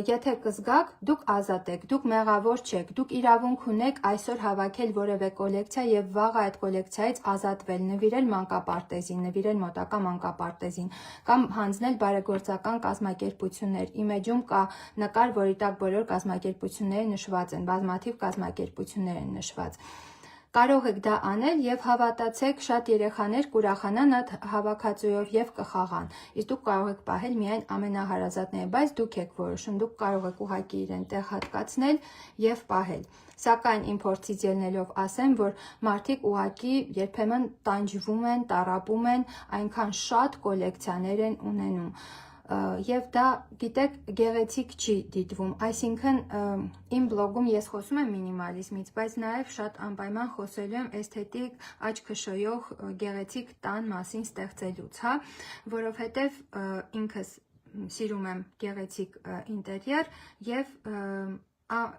եթե կզգաք, դուք ազատ եք, դուք մեղավոր չեք, դուք իրավունք ունեք այսօր հավաքել որևէ կոլեկցիա եւ վաղը այդ կոլեկցիայից ազատվել, նվիրել մանկապարտեզին, նվիրել մոտակա մանկապարտեզին կամ հանձնել բարեգործական կազմակերպություններ։ Իմեջում կա նկար, որի տակ բոլոր կազմակերպությունները նշված են, բազմաթիվ կազմակերպություններ են նշված։ Կարող եք դա անել եւ հավատացեք, շատ երեխաներ կուրախանան այդ հավաքածուով եւ կխաղան։ Իսկ դուք կարող եք պահել միայն ամենահարազատները, բայց դուք եք որոշում, դուք կարող եք ուղղակի իրեն տեղ հատկացնել եւ պահել։ Սակայն իմ փորձից ելնելով ասեմ, որ մարդիկ ուղղակի երբեմն տանջվում են, տառապում են, այնքան շատ կոլեկցիաներ են ունենում։ Եվ դա, գիտեք, գեղեցիկ չի դիտվում, այսինքն իմ բլոգում ես խոսում եմ մինիմալիզմից, բայց նաև շատ անպայման խոսելու եմ էսթետիկ, աչք քշոյող գեղեցիկ տան մասին ստեղծելուց, հա, որովհետև ինքս սիրում եմ գեղեցիկ ինտերիեր եւ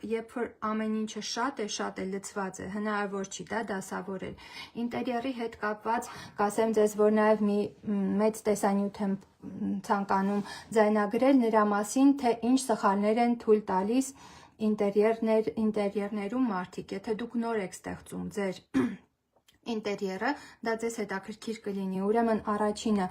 երբ որ ամեն ինչը շատ է լցված է, հնարավոր չի դա դասավորել։ Ինտերիերի հետ կապված կասեմ ձեզ, որ նաև մի մեծ տեսանյութ եմ ցանկանում ձայնագրել նրա մասին, թե ինչ սխալներ են թույլ տալիս ինտերիերներում մարդիկ։ Եթե դուք նոր եք ստեղծում ձեր ինտերիերը, դա ձեզ հետաքրքիր կլինի։ Ուրեմն առաջինը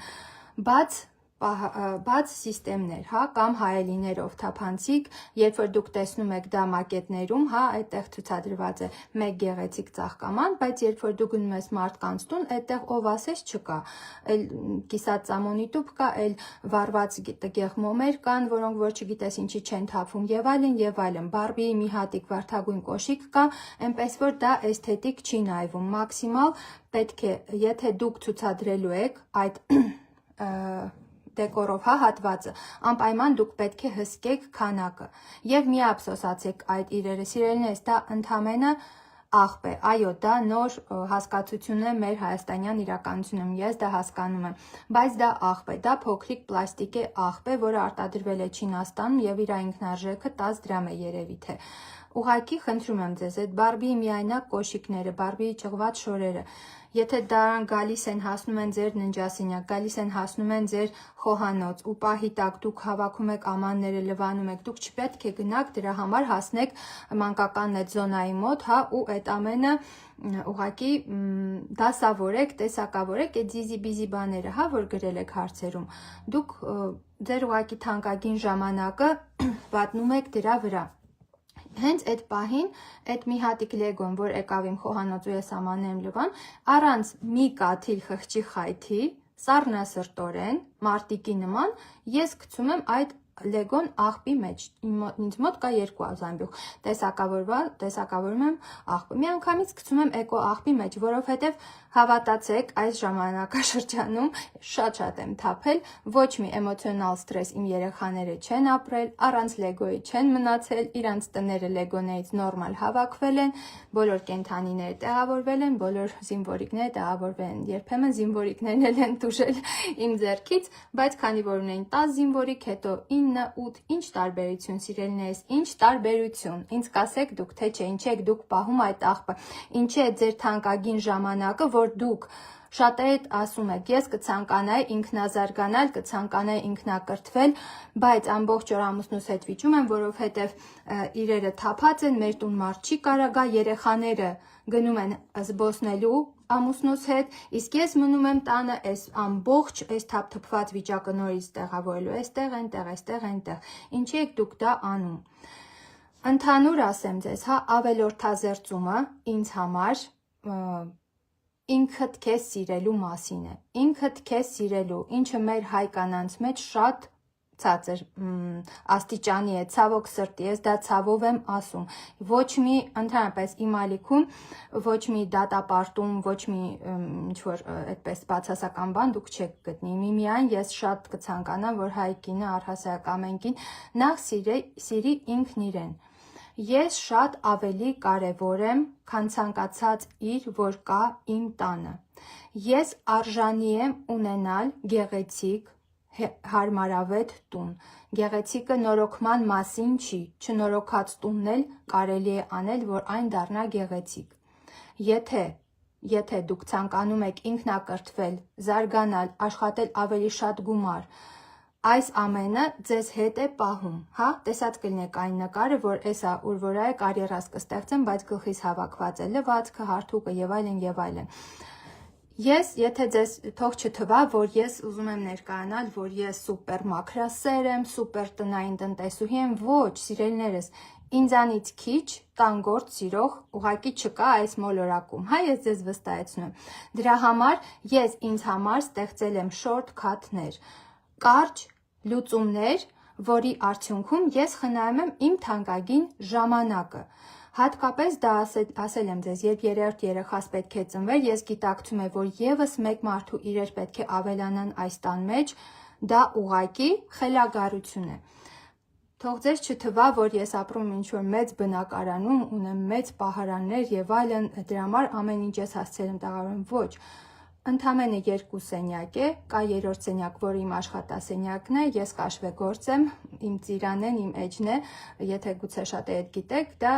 բաց սիստեմներ, հա, կամ հայելիներով թափանցիկ, երբ որ դուք տեսնում եք դա մակետներում, հա, այդտեղ ցուցադրված է մեկ գեղեցիկ ծաղկաման, բայց երբ որ դու գնում ես մարդկանց տուն, այդտեղ ով ասես չկա, այլ կիսած ծամոնի տուփ կա, այլ վառված տգեղ մոմեր կան, որոնք որ չգիտես ինչի չեն թափում եւ այլն, բարբիի մի հատիկ վարդագույն կոշիկ կա, այնպես որ դա էսթետիկ չի նայվում, մաքսիմալ պետք է, եթե դուք ցուցադրելու եք այդ դեկորով, հա, հատվածը, անպայման դուք պետք է հսկեք քանակը եւ մի ափսոսացեք այդ իրերը, սիրելիներս, դա ընդհանրապես աղբ է, այո, դա նոր հասկացություն է մեր հայաստանյան իրականությունում, ես դա հասկանում եմ, բայց դա աղբ է, դա փոքրիկ պլաստիկե աղբ է, որը արտադրվել է Չինաստանում եւ իր ինքնարժեքը 10 դրամ է երևի թե։ Ուղղակի խնդրում եմ ձեզ, այդ բարբիի միայնակ կոշիկները, բարբիի ճղված շորերը, եթե դրան գալիս են, հասնում են ձեր ննջասենյակ, գալիս են, հասնում են ձեր խոհանոց ու պահի տակ դուք հավաքում եք ամանները, լվանում եք, դուք չպետք է գնաք դրա համար հասնեք մանկական այդ զոնայի մոտ, հա, ու այդ ամենը ուղղակի դասավորեք, տեսակավորեք այդ զիզի-բիզի բաները, հա, որ գրել եք հարցերում, դուք ձեր ուղղակի թանկագին ժամանակը վատնում եք դրա վրա։ Հենց այդ պահին, այդ մի հատիկ լեգոն, որ եկավ իմ խոհանոց ու ես ամանեմ լվան, առանց մի կաթիլ խղճի խայթի, սառնասրտորեն, մարտիկի նման, ես գցում եմ այդ Լեգոն աղբի մեջ, ինձ մոտ կա 2 զամբյուղ, տեսակավորում եմ աղբը, միանգամից գցում եմ էկո աղբի մեջ, որովհետև հավատացեք, այս ժամանակաշրջանում շատ եմ թափել, ոչ մի էմոցիոնալ ստրես իմ երեխաները չեն ապրել, առանց լեգոյի չեն մնացել, իրանց տները լեգոներից նորմալ հավաքվել են, բոլոր կենդանիները տեղավորվել են, բոլոր զինվորիկները տեղավորվել են, երբեմն զինվորիկներն էլ են տուժել իմ ձեռքից, բայց քանի որ ունեին 10 զինվորիկ, հետո 9, 8, ինչ տարբերություն, սիրելիներս, ինչ տարբերություն, ինձ կասեք դուք, թե չէ, ինչ եք դուք պահում այդ աղբը, ինչի է ձեր թանկագին ժամանակը, որ դուք շատերդ ասում եք, ես կցանկանայի ինքնազարգանալ, կցանկանայի ինքնակրթվել, բայց ամբողջ օր ամուսնուս հետ վիճում եմ, որովհետև իրերը թափած են, մեր տուն մարդ չի կարա գա, երեխաները գնում են զբոսնելու ամուսնուս հետ, իսկ ես մնում եմ տանը, այս ամբողջ, այս թափթփված վիճակը նորից տեղավորելու, այստեղ, այնտեղ, ինչի եք դուք դա անում։ Ընդհանուր ասեմ ձեզ, հա, ավելորդազերծումը ինձ համար ինքդ քեզ սիրելու մասին է, ինքդ քեզ սիրելու, ինչը մեր հայ կանանց մեջ շատ ցածր աստիճանի է, ցավոք սրտի, ես դա ցավով եմ ասում, ոչ մի, ընդհանրապես իմ ալիքում, ոչ մի դատապարտում, ոչ մի ինչ-որ այդպես բացասական բան դուք չեք գտնի, միայն ես շատ կցանկանամ, որ հայ կինը, առհասարակ ամեն կին, նախ սիրի ինքն իրեն։ Ես շատ ավելի կարևոր եմ, քան ցանկացած իր, որ կա իմ տանը։ Ես արժանի եմ ունենալ գեղեցիկ, հարմարավետ տուն։ Գեղեցիկը նորոգման մասին չի, չնորոգած տունն էլ կարելի է անել, որ այն դառնա գեղեցիկ։ Եթե դուք ցանկանում եք ինքնակրթվել, զարգանալ, աշխատել ավելի շատ գումար, այս ամենը ձեզ հետ է պահում, հա, տեսած կլինեք այն նկարը, որ էսա ուր որ է կարիերաս կստեղծեմ, բայց գլխիս հավաքված է լվացքը, հարթուկը եւ այլն։ Ես, եթե ձեզ թող չթվա, որ ես ուզում եմ ներկայանալ, որ ես սուպեր մաքրասեր եմ, սուպեր տնային տնտեսուհի եմ, ոչ, սիրելիներս, ինձանից քիչ տան գործ սիրող ուղակի չկա այս մոլորակում, հա, ես ձեզ վստահեցնում եմ։ Դրա համար ես ինձ համար ստեղծել եմ շորթքաթներ, կարճ լուծումներ, որի արդյունքում ես խնայում եմ իմ թանկագին ժամանակը։ Հատկապես դա ասել եմ ձեզ, երբ երրորդ երեխաս պետք է ծնվեր, ես գիտակցում եմ, որ եւս մեկ մարդու իրեր պետք է ավելանան այս տան մեջ, դա ուղակի խելագարություն է։ Թող ձեզ չթվա, որ ես ապրում եմ ինչ-որ մեծ բնակարանում, ունեմ մեծ պահարաններ եւ այլն, դրա համար ամեն ինչ ես հասցել եմ տեղավորել, ոչ։ Ընդամենը 2 սենյակ է, կա 3-րդ սենյակ, որը իմ աշխատասենյակն է, ես կաշվեգործ եմ, իմ ծիրանեն, իմ էջն է, եթե գուցե շատերդ գիտեք, դա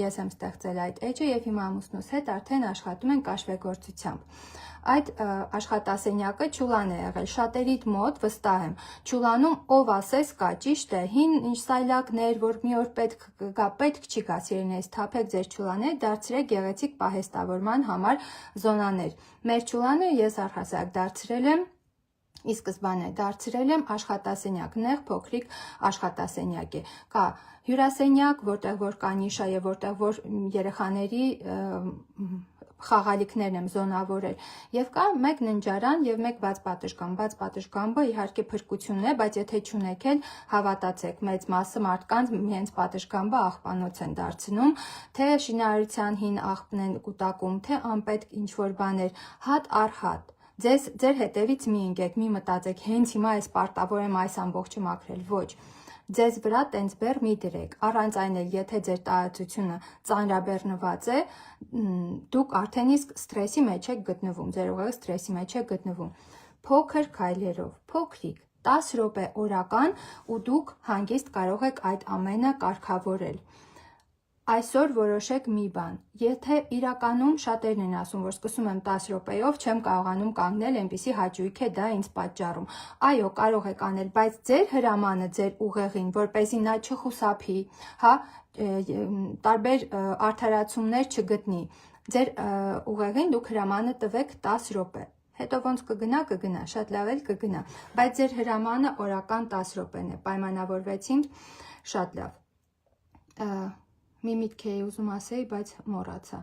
ես եմ ստեղծել այդ էջը եւ իմ ամուսնուս հետ արդեն աշխատում են կաշվեգործությամբ։ Այդ աշխատասենյակը չուլան է եղել, շատերիդ մոտ վստահ եմ, չուլանում ով ասես կա, ճիշտ է, հին ինչ սայլակներ, որ մի օր պետք չի գա, սիրելիներս, թափեք ձեր չուլաներ, դարձրեք գեղեցիկ պահեստավորման համար զոնաներ։ Մեր չուլանը ես առհասարակ դարձրել եմ, ի սկզբանե դարձրել եմ աշխատասենյակ, նեղ փոքրիկ աշխատասենյակ է, կա հյուրասենյակ, որտեղ որ կա նիշա եւ որտեղ որ երեխաների խաղալիքներն եմ զոնավորել եւ կա մեկ ննջարան եւ մեկ բաց պատշգամբը իհարկե փրկությունն է, բայց եթե չունեք էլ հավատացեք, մեծ մասը մարդկանց իրենց պատշգամբը աղբանոց են դարձնում, թե շինարարության հին աղբն են կուտակում, թե անպետք ինչ որ բաներ, հատ առ հատ։ Ձեր հետևից մի ընկեք, մի մտածեք, հենց հիմա ես պարտավոր եմ այս ամբողջը մաքրել, ոչ։ Ձեզ վրա տենց բեռ մի դրեք, առանց այն էլ եթե ձեր տարածությունը ծանրաբեռնված է, դուք արդեն իսկ ստրեսի մեջ եք գտնվում, ձեր ուղեղը ստրեսի մեջ է գտնվում։ Փոքր քայլերով, փոքրիկ, 10 րոպե օրական ու դուք հանգիստ կարող եք այդ ամենը կարգավորել։ Այսօր որոշեք մի բան, եթե իրականում շատերն են ասում, որ սկսում եմ 10 րոպեով, չեմ կարողանում կանգնել, այնպիսի հաճույք է դա ինձ պատճառում։ Այո, կարող եք անել, բայց ձեր հրամանը ձեր ուղեղին, որպեսզի նա չխուսափի, հա, տարբեր արդարացումներ չգտնի, ձեր ուղեղին դուք հրամանը տվեք 10 րոպե։ Հետո ոնց կգնա, շատ լավ էլ կգնա, բայց ձեր հրամանը օրական 10 րոպեն է, պայմանավորվեցինք, շատ լավ։ Մի միտք էի ուզում ասեի, բայց մոռացա։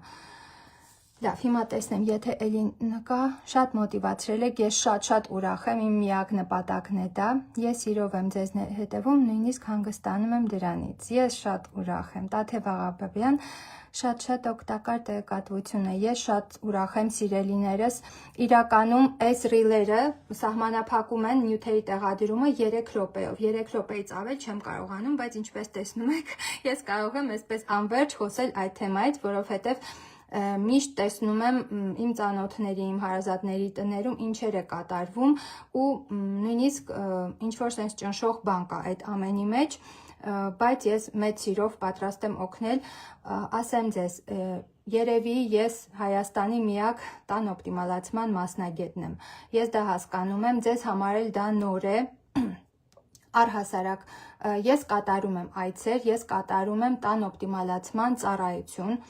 Լավ, հիմա տեսնեմ, եթե էլի նկա, շատ մոտիվացրել եք, ես շատ ուրախ եմ, իմ միակ նպատակն է դա, ես իրով եմ ձեզ հետևում, նույնիսկ հանգստանում եմ դրանից, ես շատ ուրախ եմ, Տաթև Աղաբաբյան, շատ օգտակար տեղեկատվություն է, ես շատ ուրախ եմ, սիրելիներս, իրականում այս ռիլերը սահմանափակում են նյութերի տեղադրումը 3 րոպեով, 3 րոպեից ավել չեմ կարողանում, բայց ինչպես տեսնում եք, ես կարող եմ այսպես անվերջ խոսել այդ թեմայից, որովհետև միշտ տեսնում եմ իմ ծանոթների, իմ հարազատների տներում ինչեր է կատարվում ու նույնիսկ ինչ-որ sense ճնշող բան կա այդ ամենի մեջ, բայց ես մեծ սիրով պատրաստ եմ օգնել, ասեմ ձեզ, երևի ես Հայաստանի միակ տան օպտիմալացման մասնագետն եմ, ես դա հասկանում եմ, ձեզ համար էլ դա նոր է, առհասարակ, ես կատարում եմ այցեր, ես կատարում եմ տան օպտիմալացման ծառայություն,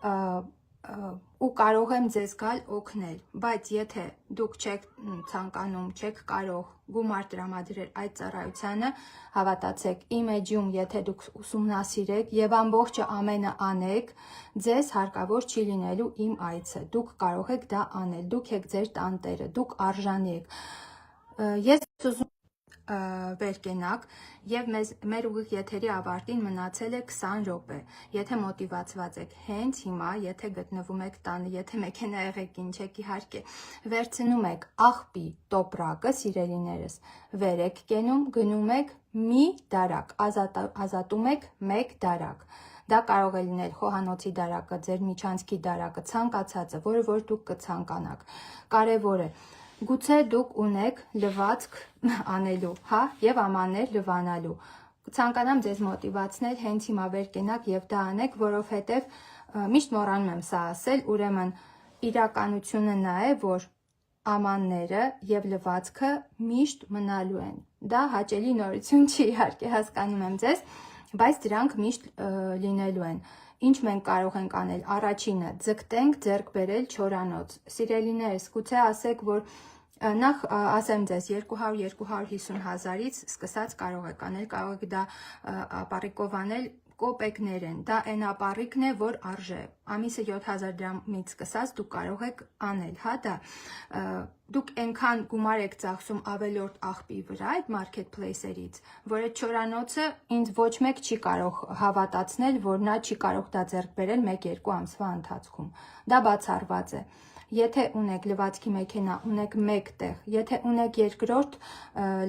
ու կարող եմ ձեզ գալ օգնել, բայց եթե դուք չեք ցանկանում, չեք կարող գումար տրամադրել այդ ծառայությանը, հավատացեք, իմ էջում, եթե դուք ուսումնասիրեք եւ ամբողջը ամենը անեք, ձեզ հարկավոր չի լինելու իմ այցը, դուք կարող եք դա անել, դուք եք ձեր տանտերը, դուք արժանի եք, ես ուզում վեր կենակ եւ մեր ուղիղ եթերի ավարտին մնացել է 20 րոպե, եթե մոտիվացված եք հենց հիմա, եթե գտնվում եք տանը, եթե մեքենա եղեք ինչ եք իհարկե, վերցնում եք աղբի տոպրակը, սիրելիներս, վեր եք կենում, գնում եք մի դարակ, ազատում եք 1 դարակ, դա կարող է լինել խոհանոցի դարակը, ձեր միջանցքի դարակը, ցանկացածը, որը որ դուք կցանկանաք, կարևոր է, գուցե դուք ունեք լվացք անելու, հա, եւ ամաններ լվանալու, ցանկանամ ձեզ մոտիվացնել, հենց հիմա վեր կենաք եւ դա անեք, որովհետեւ միշտ մոռանում եմ սա ասել, ուրեմն իրականությունը նա է, որ ամանները եւ լվացքը միշտ մնալու են, դա հաճելի նորություն չի իհարկե, հասկանում եմ ձեզ, բայց դրանք միշտ լինելու են, ինչ մենք կարող ենք անել, առաջինը, ձգտենք ձեռք բերել չորանոց, սիրելիներս, գուցե ասեք, որ նախ ասեմ ձեզ 200-250 հազարից սկսած կարող եք անել, կարող եք դա ապառիկով անել, կոպեկներ են, դա այն ապառիկն է, որ արժե, ամիսը 7000 դրամից սկսած դուք կարող եք անել, հա դա, դուք այնքան գումար եք ծախսում ավելորդ աղբի վրա այդ marketplace-երից, որ այդ չորանոցը ինձ ոչ մեկ չի կարող հավատացնել, որ նա չի կարող դա ձեռք բերել 1-2 ամսվա ընթացքում, դա բացառված է, եթե ունեք լվացքի մեքենա, ունեք 1 տեղ, եթե ունեք երկրորդ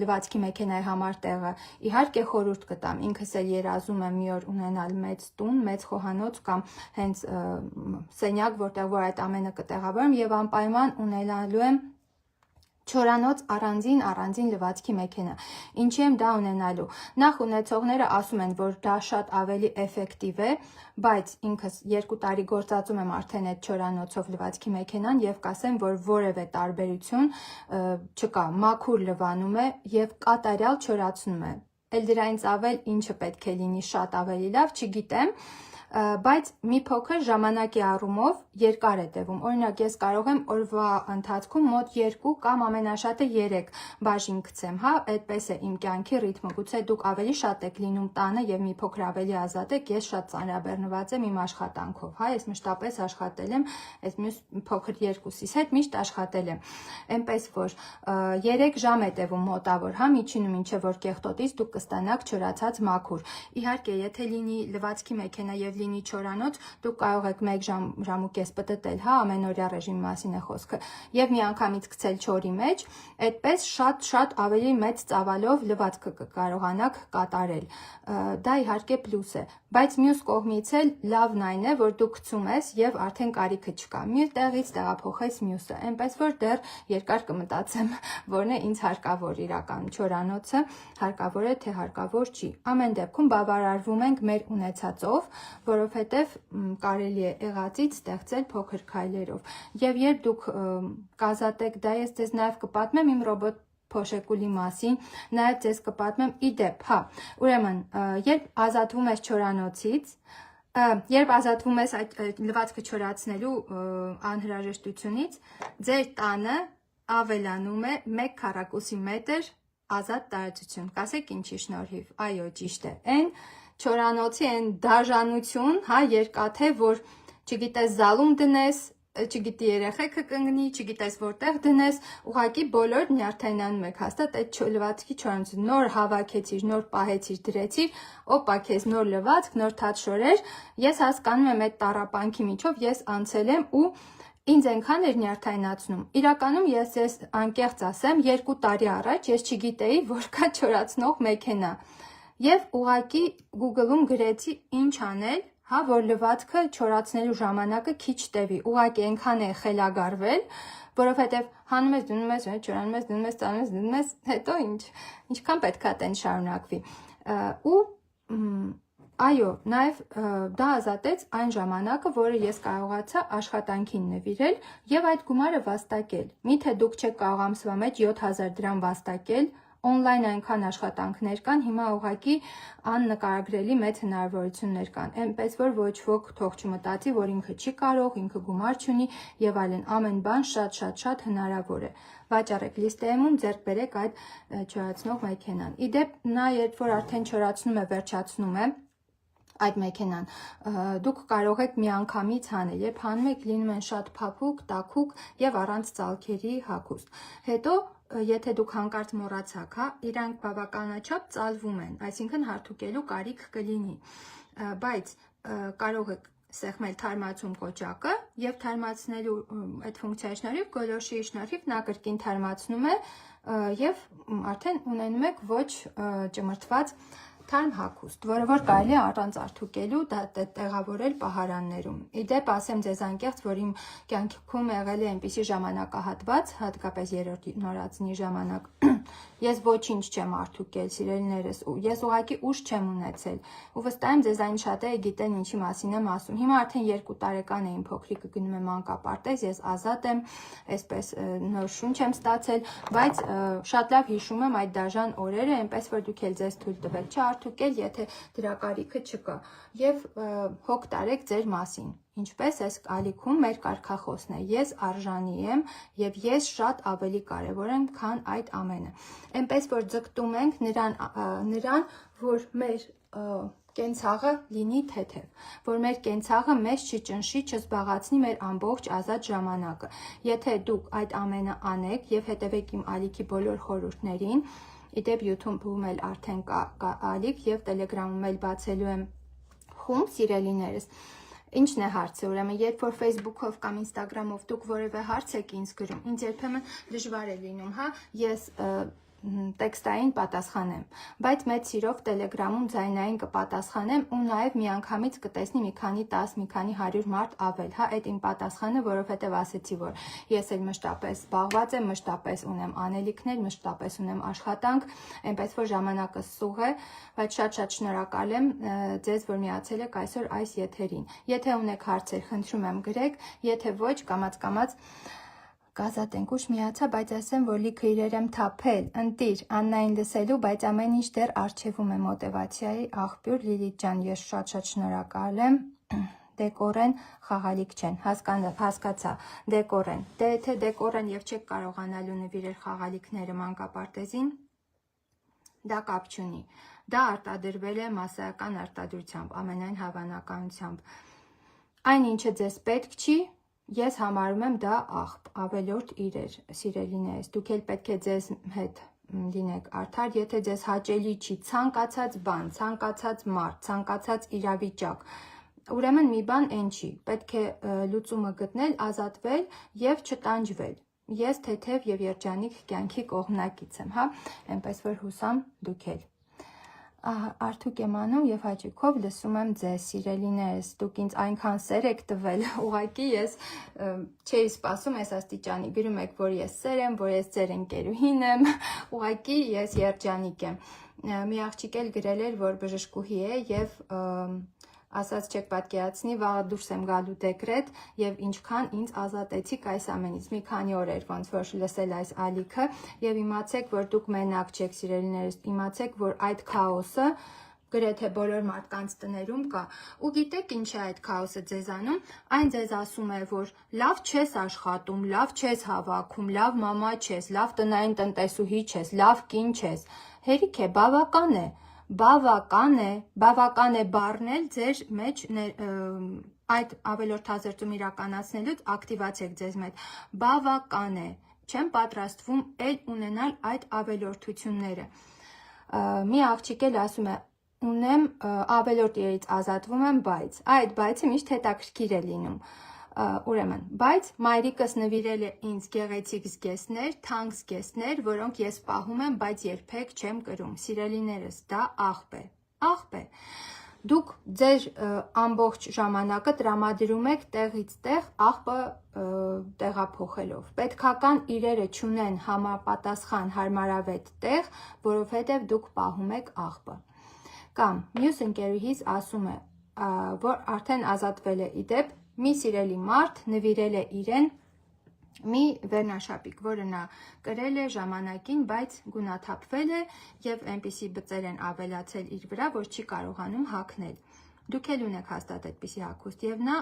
լվացքի մեքենայի համար տեղը, իհարկե խորհուրդ կտամ, ինքս էլ երազում եմ մի օր ունենալ մեծ տուն, մեծ խոհանոց կամ հենց սենյակ, որտեղ որ այդ ամենը կտեղավորեմ եւ անպայման ունենալու եմ չորանոց առանձին լվացքի մեքենա, ինչի եմ դա ունենալու, նախ ունեցողները ասում են, որ դա շատ ավելի էֆեկտիվ է, բայց ինքս 2 տարի գործածում եմ արդեն այդ չորանոցով լվացքի մեքենան եւ կասեմ, որ որևէ տարբերություն չկա, մաքուր լվանում է եւ կատարյալ չորացնում է, էլ դրանից ավել ինչը պետք է լինի շատ ավելի լավ, չգիտեմ, բայց մի փոքր ժամանակի առումով երկար է տևում, օրինակ ես կարող եմ օրվա ընթացքում մոտ 2 կամ ամենաշատը 3 բաժին գցեմ, հա, այդպես է իմ կյանքի ռիթմը, գուցե դուք ավելի շատ եք լինում տանը եւ մի փոքր ավելի ազատ եք, ես շատ ծանրաբեռնված եմ իմ աշխատանքով, հա, ես մշտապես աշխատել եմ, այս մյուս փոքր 2-իս հետ միշտ աշխատել եմ, այնպես որ 3 ժամ է տևում մոտավոր, հա, միջինում ինչեւ որ կեղտոտից դուք կստանաք չորացած մաքուր, իհարկե եթե լինի լվացքի մեքենա եւ լինի չորանոց, դուք կարող եք 1 ժամ ու կես պտտել, հա, ամենօրյա ռեժիմի մասին է խոսքը, եւ միանգամից գցել չորի մեջ, այդպես շատ ավելի մեծ ծավալով լվացքը կկարողանաք կատարել, դա իհարկե պլյուս է, բայց մյուս կողմից էլ լավն այն է, որ դու գցում ես եւ արդեն կարիքը չկա, մի տեղից տեղափոխես մյուսը, այնպես որ դեռ երկար կմտածեմ, որն է ինձ հարկավոր իրական չորանոցը, հարկավոր է թե հարկավոր չի, ամեն դեպքում բավարարվում ենք մեր ունեցածով, որովհետև կարելի է եղածից ստեղծել փոքր քայլերով եւ երբ դուք կազատեք դա ես ձեզ նաեւ կպատմեմ իմ ռոբոտ փոշեկուլի մասին, նաեւ ձեզ կպատմեմ իդեպ, հա, ուրեմն, երբ ազատվում ես չորանոցից, երբ ազատվում ես այդ լվացքը չորացնելու անհրաժեշտությունից, ձեր տանը ավելանում է 1 քառակուսի մետր ազատ տարածություն, կասեք ինչի շնորհիվ, այո, ճիշտ է, այն չորանոցի այն դաժանություն, հա, երկաթե, որ չգիտես զալում դնես, չգիտի երեխեքը կընկնի, չգիտես որտեղ դնես, ուղղակի բոլոր նյարդայնանում եք հաստատ այդ լվացքի չորացում, նոր հավաքեցիր, նոր պահեցիր, դրեցիր, օպա քեզ նոր լվացք, նոր թաթ շորեր, ես հասկանում եմ այդ տառապանքի միջով, ես անցել եմ ու ինձ այնքան էր նյարդայնացնում, իրականում ես անկեղծ ասեմ, 2 տարի առաջ ես չգիտեի, որ կա չորացնող մեքենա և ուղղակի Google-ում գրեցի ինչ անել, հա, որ լվացքը չորացնելու ժամանակը քիչ տևի, ուղղակի այնքան է խելագարվել, որովհետև հանում ես, դնում ես, չորանում ես, դնում ես, ծանում ես, դնում ես, հետո ինչքան պետք է տեն շարունակվի, ու այո, նաև դա ազատեց այն ժամանակը, որը ես կարողացա աշխատանքին նվիրել և այդ գումարը վաստակել, միթե դուք չեք կարող ամսվա մեջ 7000 դրամ վաստակել, օնլայն այնքան աշխատանքներ կան, հիմա ուղղակի աննկարագրելի մեծ հնարավորություններ կան, այնպես որ ոչ ոք թող չմտածի, որ ինքը չի կարող, ինքը գումար չունի և այլն, ամեն բան շատ հնարավոր է, վաճառեք List.am-ում, ձեռք բերեք այդ չորացնող մեքենան, իդեպ նա երբ որ արդեն չորացնում է, վերջացնում է, այդ մեքենան, դուք կարող եք միանգամից հանել, երբ հանում եք լինում են շատ փափուկ, տաքուկ և առանց ծալքերի հագուստ, հետո եթե դուք հանկարծ մոռացաք, հա, իրանք բավականաչափ ծալվում են, այսինքն հարթուկելու կարիք կլինի, բայց կարող եք սեղմել թարմացում կոճակը և թարմացնելու այդ ֆունկցիայի շնորհիվ, գոլորշիի շնորհիվ նա կրկին թարմացնում է և արդեն ունենում եք ոչ ճմրթված թարմ հագուստ, որը որ կարելի է առանց արդուկելու տեղավորել պահարաններում։ Իդեպ ասեմ ձեզ անկեղծ, որ իմ կյանքում եղել է այնպիսի ժամանակահատված, հատկապես երրորդ նորածնի ժամանակ, ես ոչինչ չեմ արդուկել, սիրելիներս, ես ուղղակի ուժ չեմ ունեցել, ու վստահ եմ ձեզ այն շատերը գիտեն ինչի մասին եմ ասում։ Հիմա արդեն 2 տարեկան է իմ փոքրիկը գնում է մանկապարտեզ, ես ազատ եմ, այսպես նոր շունչ եմ ստացել, բայց շատ լավ հիշում եմ այդ դաժան օրերը, այնպես որ դուք էլ ձեզ թույլ տվեք չարթուկել, եթե դրա կարիքը չկա, և հոգ տարեք ձեր մասին, ինչպես այս ալիքում մեր կարգախոսն է, ես արժանի եմ և ես շատ ավելի կարևոր եմ, քան այդ ամենը, այնպես որ ձգտում ենք նրան, որ մեր կենցաղը լինի թեթև, որ մեր կենցաղը մեզ չճնշի, չզբաղացնի մեր ամբողջ ազատ ժամանակը, եթե դուք այդ ամենը անեք և հետևեք իմ ալիքի բոլոր խորհուրդներին, իդեպ YouTube-ում էլ արդեն կա ալիք և Telegram-ում էլ բացելու եմ խումբ, սիրելիներս, ինչն է հարցը, ուրեմն, երբ որ Facebook-ով կամ Instagram-ով դուք որևէ հարց եք ինձ գրում, ինձ երբեմն դժվար է լինում, հա, ես տեքստային պատասխանեմ, բայց մեծ սիրով Telegram-ում ձայնային կպատասխանեմ ու նաև միանգամից կտեսնի մի քանի 10, մի քանի 100 մարդ ավել, հա, այդ իմ պատասխանը, որովհետև ասեցի, որ ես էլ մշտապես զբաղված եմ, մշտապես ունեմ անելիքներ, մշտապես ունեմ աշխատանք, այնպես որ ժամանակս սուղ է, բայց շատ շնորհակալ եմ ձեզ, որ միացել եք այսօր այս եթերին, եթե ունեք հարցեր, խնդրում եմ գրեք, եթե ոչ, կամաց Կազատենք ուշ միացա, բայց ասեմ, որ լիքը իրեր եմ թափել, ընտիր, Աննային լսելու, բայց ամեն ինչ դեռ առջևում է մոտիվացիայի աղբյուր, Լիլիթ ջան, ես շատ շնորհակալ եմ, դեկորեն խաղալիք չեն, հասկացա, դեկորեն, դե եթե դեկորեն և չեք կարողանալու նվիրել խաղալիքները մանկապարտեզին, դա կապ չունի, դա արտադրվել է մասսայական արտադրությամբ, ամենայն հավանականությամբ, այն ինչը ձեզ պետք չի, ես համարում եմ դա աղբ, ավելորդ իրեր, սիրելիներս, դուք էլ պետք է ձեզ հետ լինեք արդար, եթե ձեզ հաճելի չի ցանկացած բան, ցանկացած մարդ, ցանկացած իրավիճակ, ուրեմն մի բան այն չի, պետք է լուծումը գտնել, ազատվել և չտանջվել, ես թեթև և երջանիկ կյանքի կողմնակից եմ, հա, այնպես որ հուսամ դուք էլ Արդյոք եմ անում և հաճույքով լսում եմ ձեզ, սիրելիներս, դուք ինձ այնքան սեր եք տվել, ուղղակի ես չէի սպասում այս աստիճանի, գրում եք, որ ես սեր եմ, որ ես ձեր ընկերուհին եմ, ուղղակի ես երջանիկ եմ, մի աղջիկ էլ գրել էր, որ բժշկուհի է և ասած չեք պատկերացնի, վաղը դուրս եմ գալու դեկրետ և ինչքան ինձ ազատեցիք այս ամենից, մի քանի օր էր ոնց որ լսել այս ալիքը և իմացեք, որ դուք մենակ չեք սիրելիներս, իմացեք, որ այդ քաոսը գրեթե բոլոր մարդկանց տներում կա ու գիտեք ինչ է այդ քաոսը ձեզանում, այն ձեզ ասում է, որ լավ չես աշխատում, լավ չես հավաքում, լավ մամա չես, լավ տնային տնտեսուհի չես, լավ կին չես, հերիք է, բավական է, Բավական է բառն էլ ձեր մեջ այդ ավելորդազերծում իրականացնելուց ակտիվացեք ձեզ մեջ։ Բավական է, չեմ պատրաստվում էլ ունենալ այդ ավելորդությունները։ Մի աղջիկ էլ ասում է, ունեմ ավելորդ իրերից ազատվում եմ, բայց այդ բայցը միշտ հետաքրքիր է լինում։ Ուրեմն, բայց մայրիկս նվիրել է ինձ գեղեցիկ զգեստներ, թանկ զգեստներ, որոնք ես պահում եմ, բայց երբեք չեմ կրում։ Սիրելիներս, դա աղբ է։ Դուք ձեր ամբողջ ժամանակը տրամադրում եք տեղից տեղ աղբը տեղափոխելով։ Պետքական իրերը չունեն համապատասխան հարմարավետ տեղ, որովհետև դուք պահում եք աղբը։ Կամ մյուս ընկերուհիս ասում է, որ արդեն ազատվել է իդեպ, մի սիրելի մարդ նվիրել է իրեն մի վերնաշապիկ, որը նա կրել է ժամանակին, բայց գունաթափվել է և այնպիսի բծեր են ավելացել իր վրա, որ չի կարողանում հագնել։ Դուք էլ ունեք հաստատ այդպիսի հագուստ և նա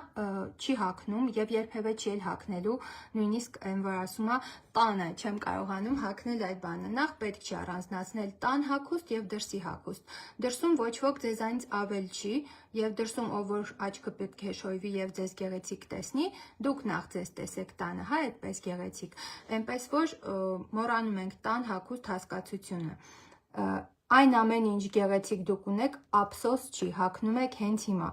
չի հագնում և երբևէ չի էլ հագնելու, նույնիսկ այն որ ասում է տանը չեմ կարողանում հագնել այդ բանը, նախ պետք չի առանձնացնել տան հագուստ և դրսի հագուստ։ Դրսում ոչ ոք ձեզանից ավել չի և դրսում ով որ աչքը պետք է շոյվի և ձեզ գեղեցիկ տեսնի, դուք նախ ձեզ տեսեք տանը, հա, այդպես գեղեցիկ, այնպես որ մոռանում ենք տան հագուստ հասկացությունը։ Այն ամեն ինչ գեղեցիկ դուք ունեք, ափսոս չի, հագնում եք հենց հիմա։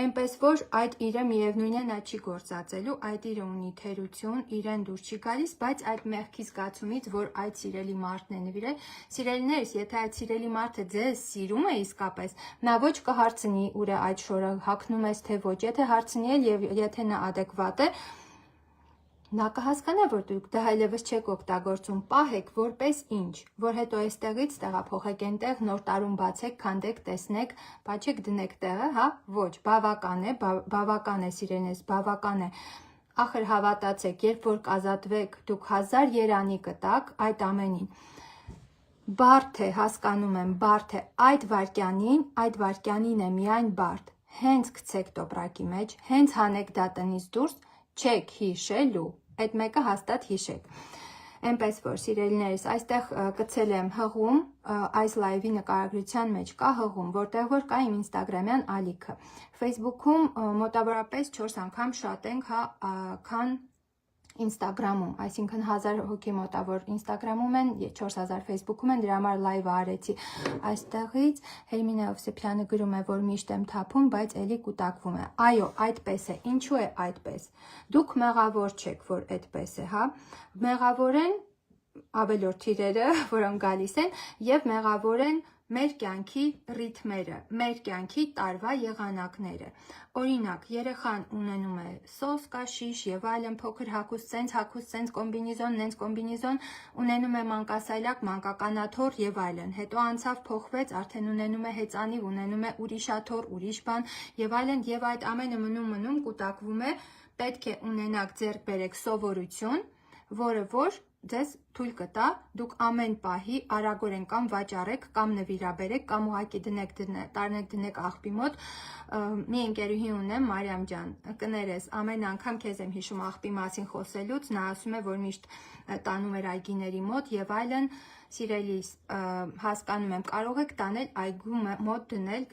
Այնպես որ այդ իրը միևնույն է նա չի գործածելու, այդ իրը ունի թերություն, իրեն դուր չի գալիս, բայց այդ մեղքի զգացումից, որ այդ սիրելի մարդն է նվիրել, սիրելիներս, եթե այդ սիրելի մարդը ձեզ սիրում է իսկապես, նա ոչ կհարցնի ուր է այդ շորը, հագնում ես թե ոչ, եթե հարցնի էլ և եթե նա ադեկվատ է, նա կհասկանա, որ դուք դա այլևս չեք օգտագործում, պահեք որպես ինչ, որ հետո այստեղից տեղափոխեք այնտեղ, նոր տարում բացեք, քանդեք, տեսնեք, փաչեք դնեք տեղը, հա, ոչ, բավական է սիրելիներս, բավական է։ Ախր հավատացեք, երբ որ կազատվեք, դուք 1000 երանի կտակ այդ ամենին։ Բարդ է, հասկանում եմ, բարդ է, այդ վայրկյանին է միայն բարդ։ Հենց գցեք տոպրակի մեջ, հենց հանեք դա տնից դուրս, չեք հիշելու, այդ մեկը հաստատ հիշեք։ Այնպես որ սիրելիներս, այստեղ գցել եմ հղում, այս լայվի նկարագրության մեջ կա հղում, որտեղ որ կա իմ ինստագրամյան ալիքը։ Facebook-ում մոտավորապես 4 անգամ շատ ենք, քան Instagram-ում, այսինքն 1000 հոգի մոտավոր Instagram-ում են, 4000 Facebook-ում են, դրա համար լայվը արեցի այստեղից։ Հերմինե Հովսեփյանը գրում է, որ միշտ եմ թափում, բայց էլի կուտակվում է։ Այո, այդպես է։ Ինչու է այդպես։ Դուք մեղավոր չեք, որ այդպես է, հա։ Մեղավոր են ավելորդ իրերը, որոնք գալիս են, եւ մեղավոր են մեր կյանքի ռիթմերը, մեր կյանքի տարվա եղանակները։ Օրինակ, երեխան ունենում է սոսկա, շիշ եւ այլն, փոքր հագուստ, սենց կոմբինեզոն, նենց կոմբինեզոն, ունենում է մանկասայլակ, մանկականաթոռ եւ այլն։ Հետո անցավ, փոխվեց, արդեն ունենում է հեծանիվ, ունենում է ուրիշաթոռ, ուրիշ բան եւ այլն, եւ այդ ամենը մնում կուտակվում է, պետք է ունենաք ձեռք բերեք սովորություն, որը որ ձեզ թույլ կտա դուք ամեն պահի արագորեն կամ վաճառեք, կամ նվիրաբերեք, կամ ուղղակի դնեք աղբի մոտ։ Մի ընկերուհի ունեմ, Մարիամ ջան, կներես, ամեն անգամ քեզ եմ հիշում աղբի մասին խոսելուց, նա ասում է, որ միշտ տանում էր այգիների մոտ եւ այլն, սիրելիս, հասկանում եմ, կարող եք տանել այգու մոտ դնել,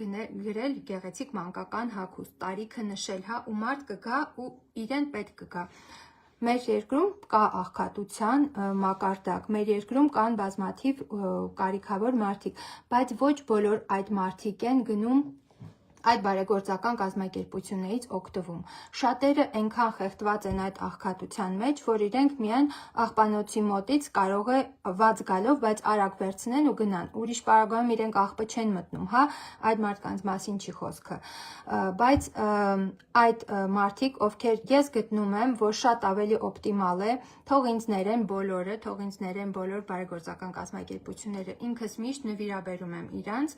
գրել գեղեցիկ մանկական հագուստ, տարիքը նշել, հա, ու մարդ կգա ու իրեն պետք կգա։ Մեր երկրում կա աղքատության մակարդակ, մեր երկրում կան բազմաթիվ կարիքավոր մարդիկ, բայց ոչ բոլոր այդ մարդիկ են գնում այդ բարեգործական կազմակերպություններից օգտվում։ Շատերը այնքան խեղդված են այդ աղքատության մեջ, որ իրենք միայն աղբանոցի մոտից կարող է վաց գալով, բայց արագ վերցնեն ու գնան։ Ուրիշ պարագայում իրենք աղբը չեն մտնում, հա, այդ մարդկանց մասին չի խոսքը։ Բայց այդ մարդիկ, ովքեր ես գտնում եմ, որ շատ ավելի օպտիմալ է, թող ինձ ներեն բոլորը, թող ինձ ներեն բոլոր բարեգործական կազմակերպությունները, ինքս միշտ նվիրաբերում եմ իրանց,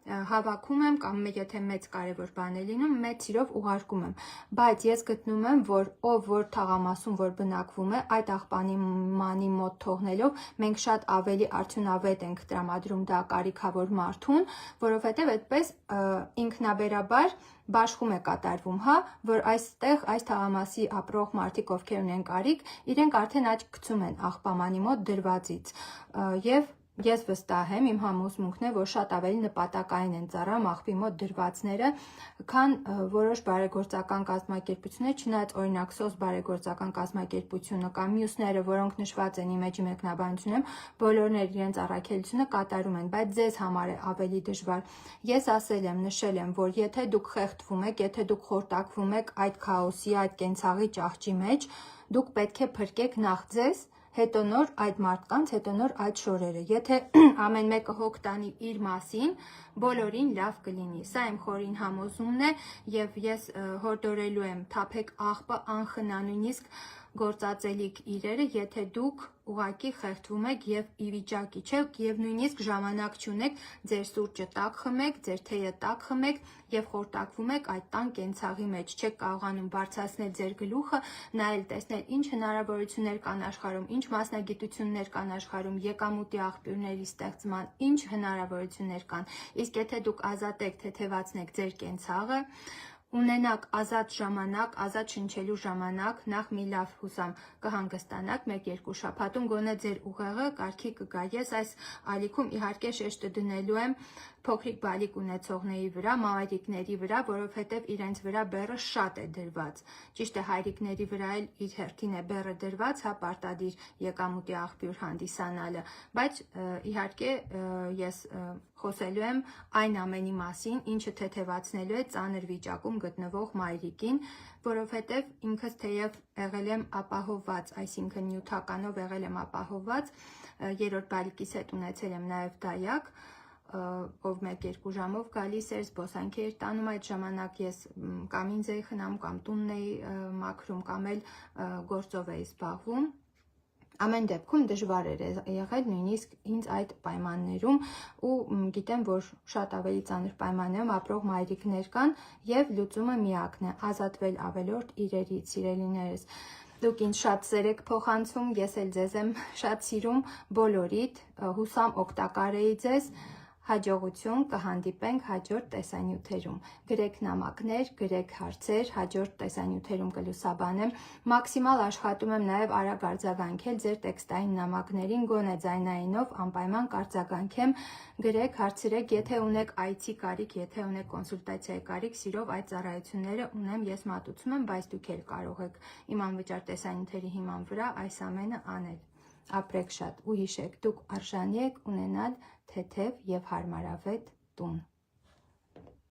հավաքում եմ կամ եթե մեծ կարևոր բան է լինում, մեծ սիրով ուղարկում եմ, բայց ես գտնում եմ, որ ով որ թաղամասում որ բնակվում է, այդ աղբանի մոտ թողնելով մենք շատ ավելի արդյունավետ ենք տրամադրում դա կարիքավոր մարդուն, որովհետև այդպես ինքնաբերաբար բաշխում է կատարվում, հա, որ այստեղ այս թաղամասի ապրող մարդիկ, ովքեր ունեն կարիք, իրենք արդեն աչք գցում են աղբամանի մոտ դրվածից եւ Ես վստահ եմ, իմ համոզմունքն է, որ շատ ավելի նպատակային են ծառայում աղբի մոտ դրվածները, քան որոշ բարեգործական կազմակերպություններ, չնայած օրինակ SOS բարեգործական կազմակերպությունը կամ մյուսները, որոնք նշված են իմեջի մեկնաբանությունում, բոլորն իրենց առաքելությունը կատարում են, բայց ձեզ համար է ավելի դժվար։ Ես ասել եմ, նշել եմ, որ եթե դուք խեղդվում եք, եթե դուք խորտակվում եք այդ քաոսի, այդ կենցաղի ճահճի մեջ, դուք պետք է փրկեք նախ ձեզ, հետո նոր այդ մարդկանց, հետո նոր այդ շորերը։ Եթե ամեն մեկը հոգ տանի իր մասին, բոլորին լավ կլինի։ Սա իմ խորին համոզումն է եւ ես հորդորելու եմ թափեք աղբը անխնա նույնիսկ գործածելիք իրերը, եթե դուք ուղակի խեղդվում եք եւ ի վիճակի չեք եւ նույնիսկ ժամանակ չունեք ձեր սուրճը տաք խմեք, ձեր թեյը տաք խմեք եւ խորտակվում եք այդ տան կենցաղի մեջ, չեք կարողանում բարձրացնել ձեր գլուխը, նայել տեսնել ինչ հնարավորություններ կան աշխարհում, ինչ մասնագիտություններ կան աշխարհում, եկամուտի աղբյուրների ստեղծման, ինչ հնարավորություններ կան։ Իսկ եթե դուք ազատ եք թեթևացնեք ձեր կենցաղը, ունենաք ազատ ժամանակ, ազատ շնչելու ժամանակ, նախ մի լավ հուսամ կհանգստանաք 1-2 շաբաթում, գոնե ձեր ուղեղը կարգի կգա։ Ես այս ալիքում իհարկե շեշտը դնելու եմ փոքրիկ բալիկ ունեցողների վրա, մայրիկների վրա, որովհետև իրենց վրա բեռը շատ է դրված։ Ճիշտ է, հայրիկների վրա էլ իր հերթին է բեռը դրված, հա, պարտադիր եկամուտի աղբյուր հանդիսանալը, բայց իհարկե ես խոսելու եմ այն ամենի մասին, ինչը թեթևացնելու է ծանր վիճակում գտնվող մայրիկին, որովհետև ինքս թեև եղել եմ ապահովված, այսինքն նյութականով եղել եմ ապահովված, երրորդ բալիկիս հետ ունեցել եմ նաև դայակ, ով 1-2 ժամով գալիս էր, զբոսանքի էր տանում, այդ ժամանակ ես կամ ինձ էի խնամ, կամ տունն էի մաքրում, կամ էլ գործով էի զբաղվում։ Ամեն դեպքում դժվար էր եղել նույնիսկ ինձ այդ պայմաններում ու գիտեմ, որ շատ ավելի ծանր պայմաններում ապրող մայրիկներ կան եւ լուծումը միակն է՝ ազատվել ավելորդ իրերից, սիրելիներս։ Դուք ինձ շատ սեր եք փոխանցում, ես էլ ձեզ եմ շատ սիրում, բոլորիդ, հուսամ օգտակար էի ձեզ։ Հաջողություն, կհանդիպենք հաջորդ տեսանյութերում։ Գրեք նամակներ, գրեք հարցեր, հաջորդ տեսանյութերում կլուսաբանեմ։ Մաքսիմալ աշխատում եմ նաև արագ արձագանքել ձեր տեքստային նամակներին, գոնե ձայնայինով անպայման կարձագանքեմ։ Գրեք, հարցրեք, եթե ունեք այցի կարիք, եթե ունեք կոնսուլտացիայի կարիք, սիրով այդ ծառայությունները ունեմ, ես մատուցում եմ, բայց դուք էլ կարող եք իմ անվճար տեսանյութերի հիման վրա այս ամենը անել։ Ապրեք շատ ու հիշեք, դուք արժանի եք ունենալ թեթև եւ հարմարավետ տուն։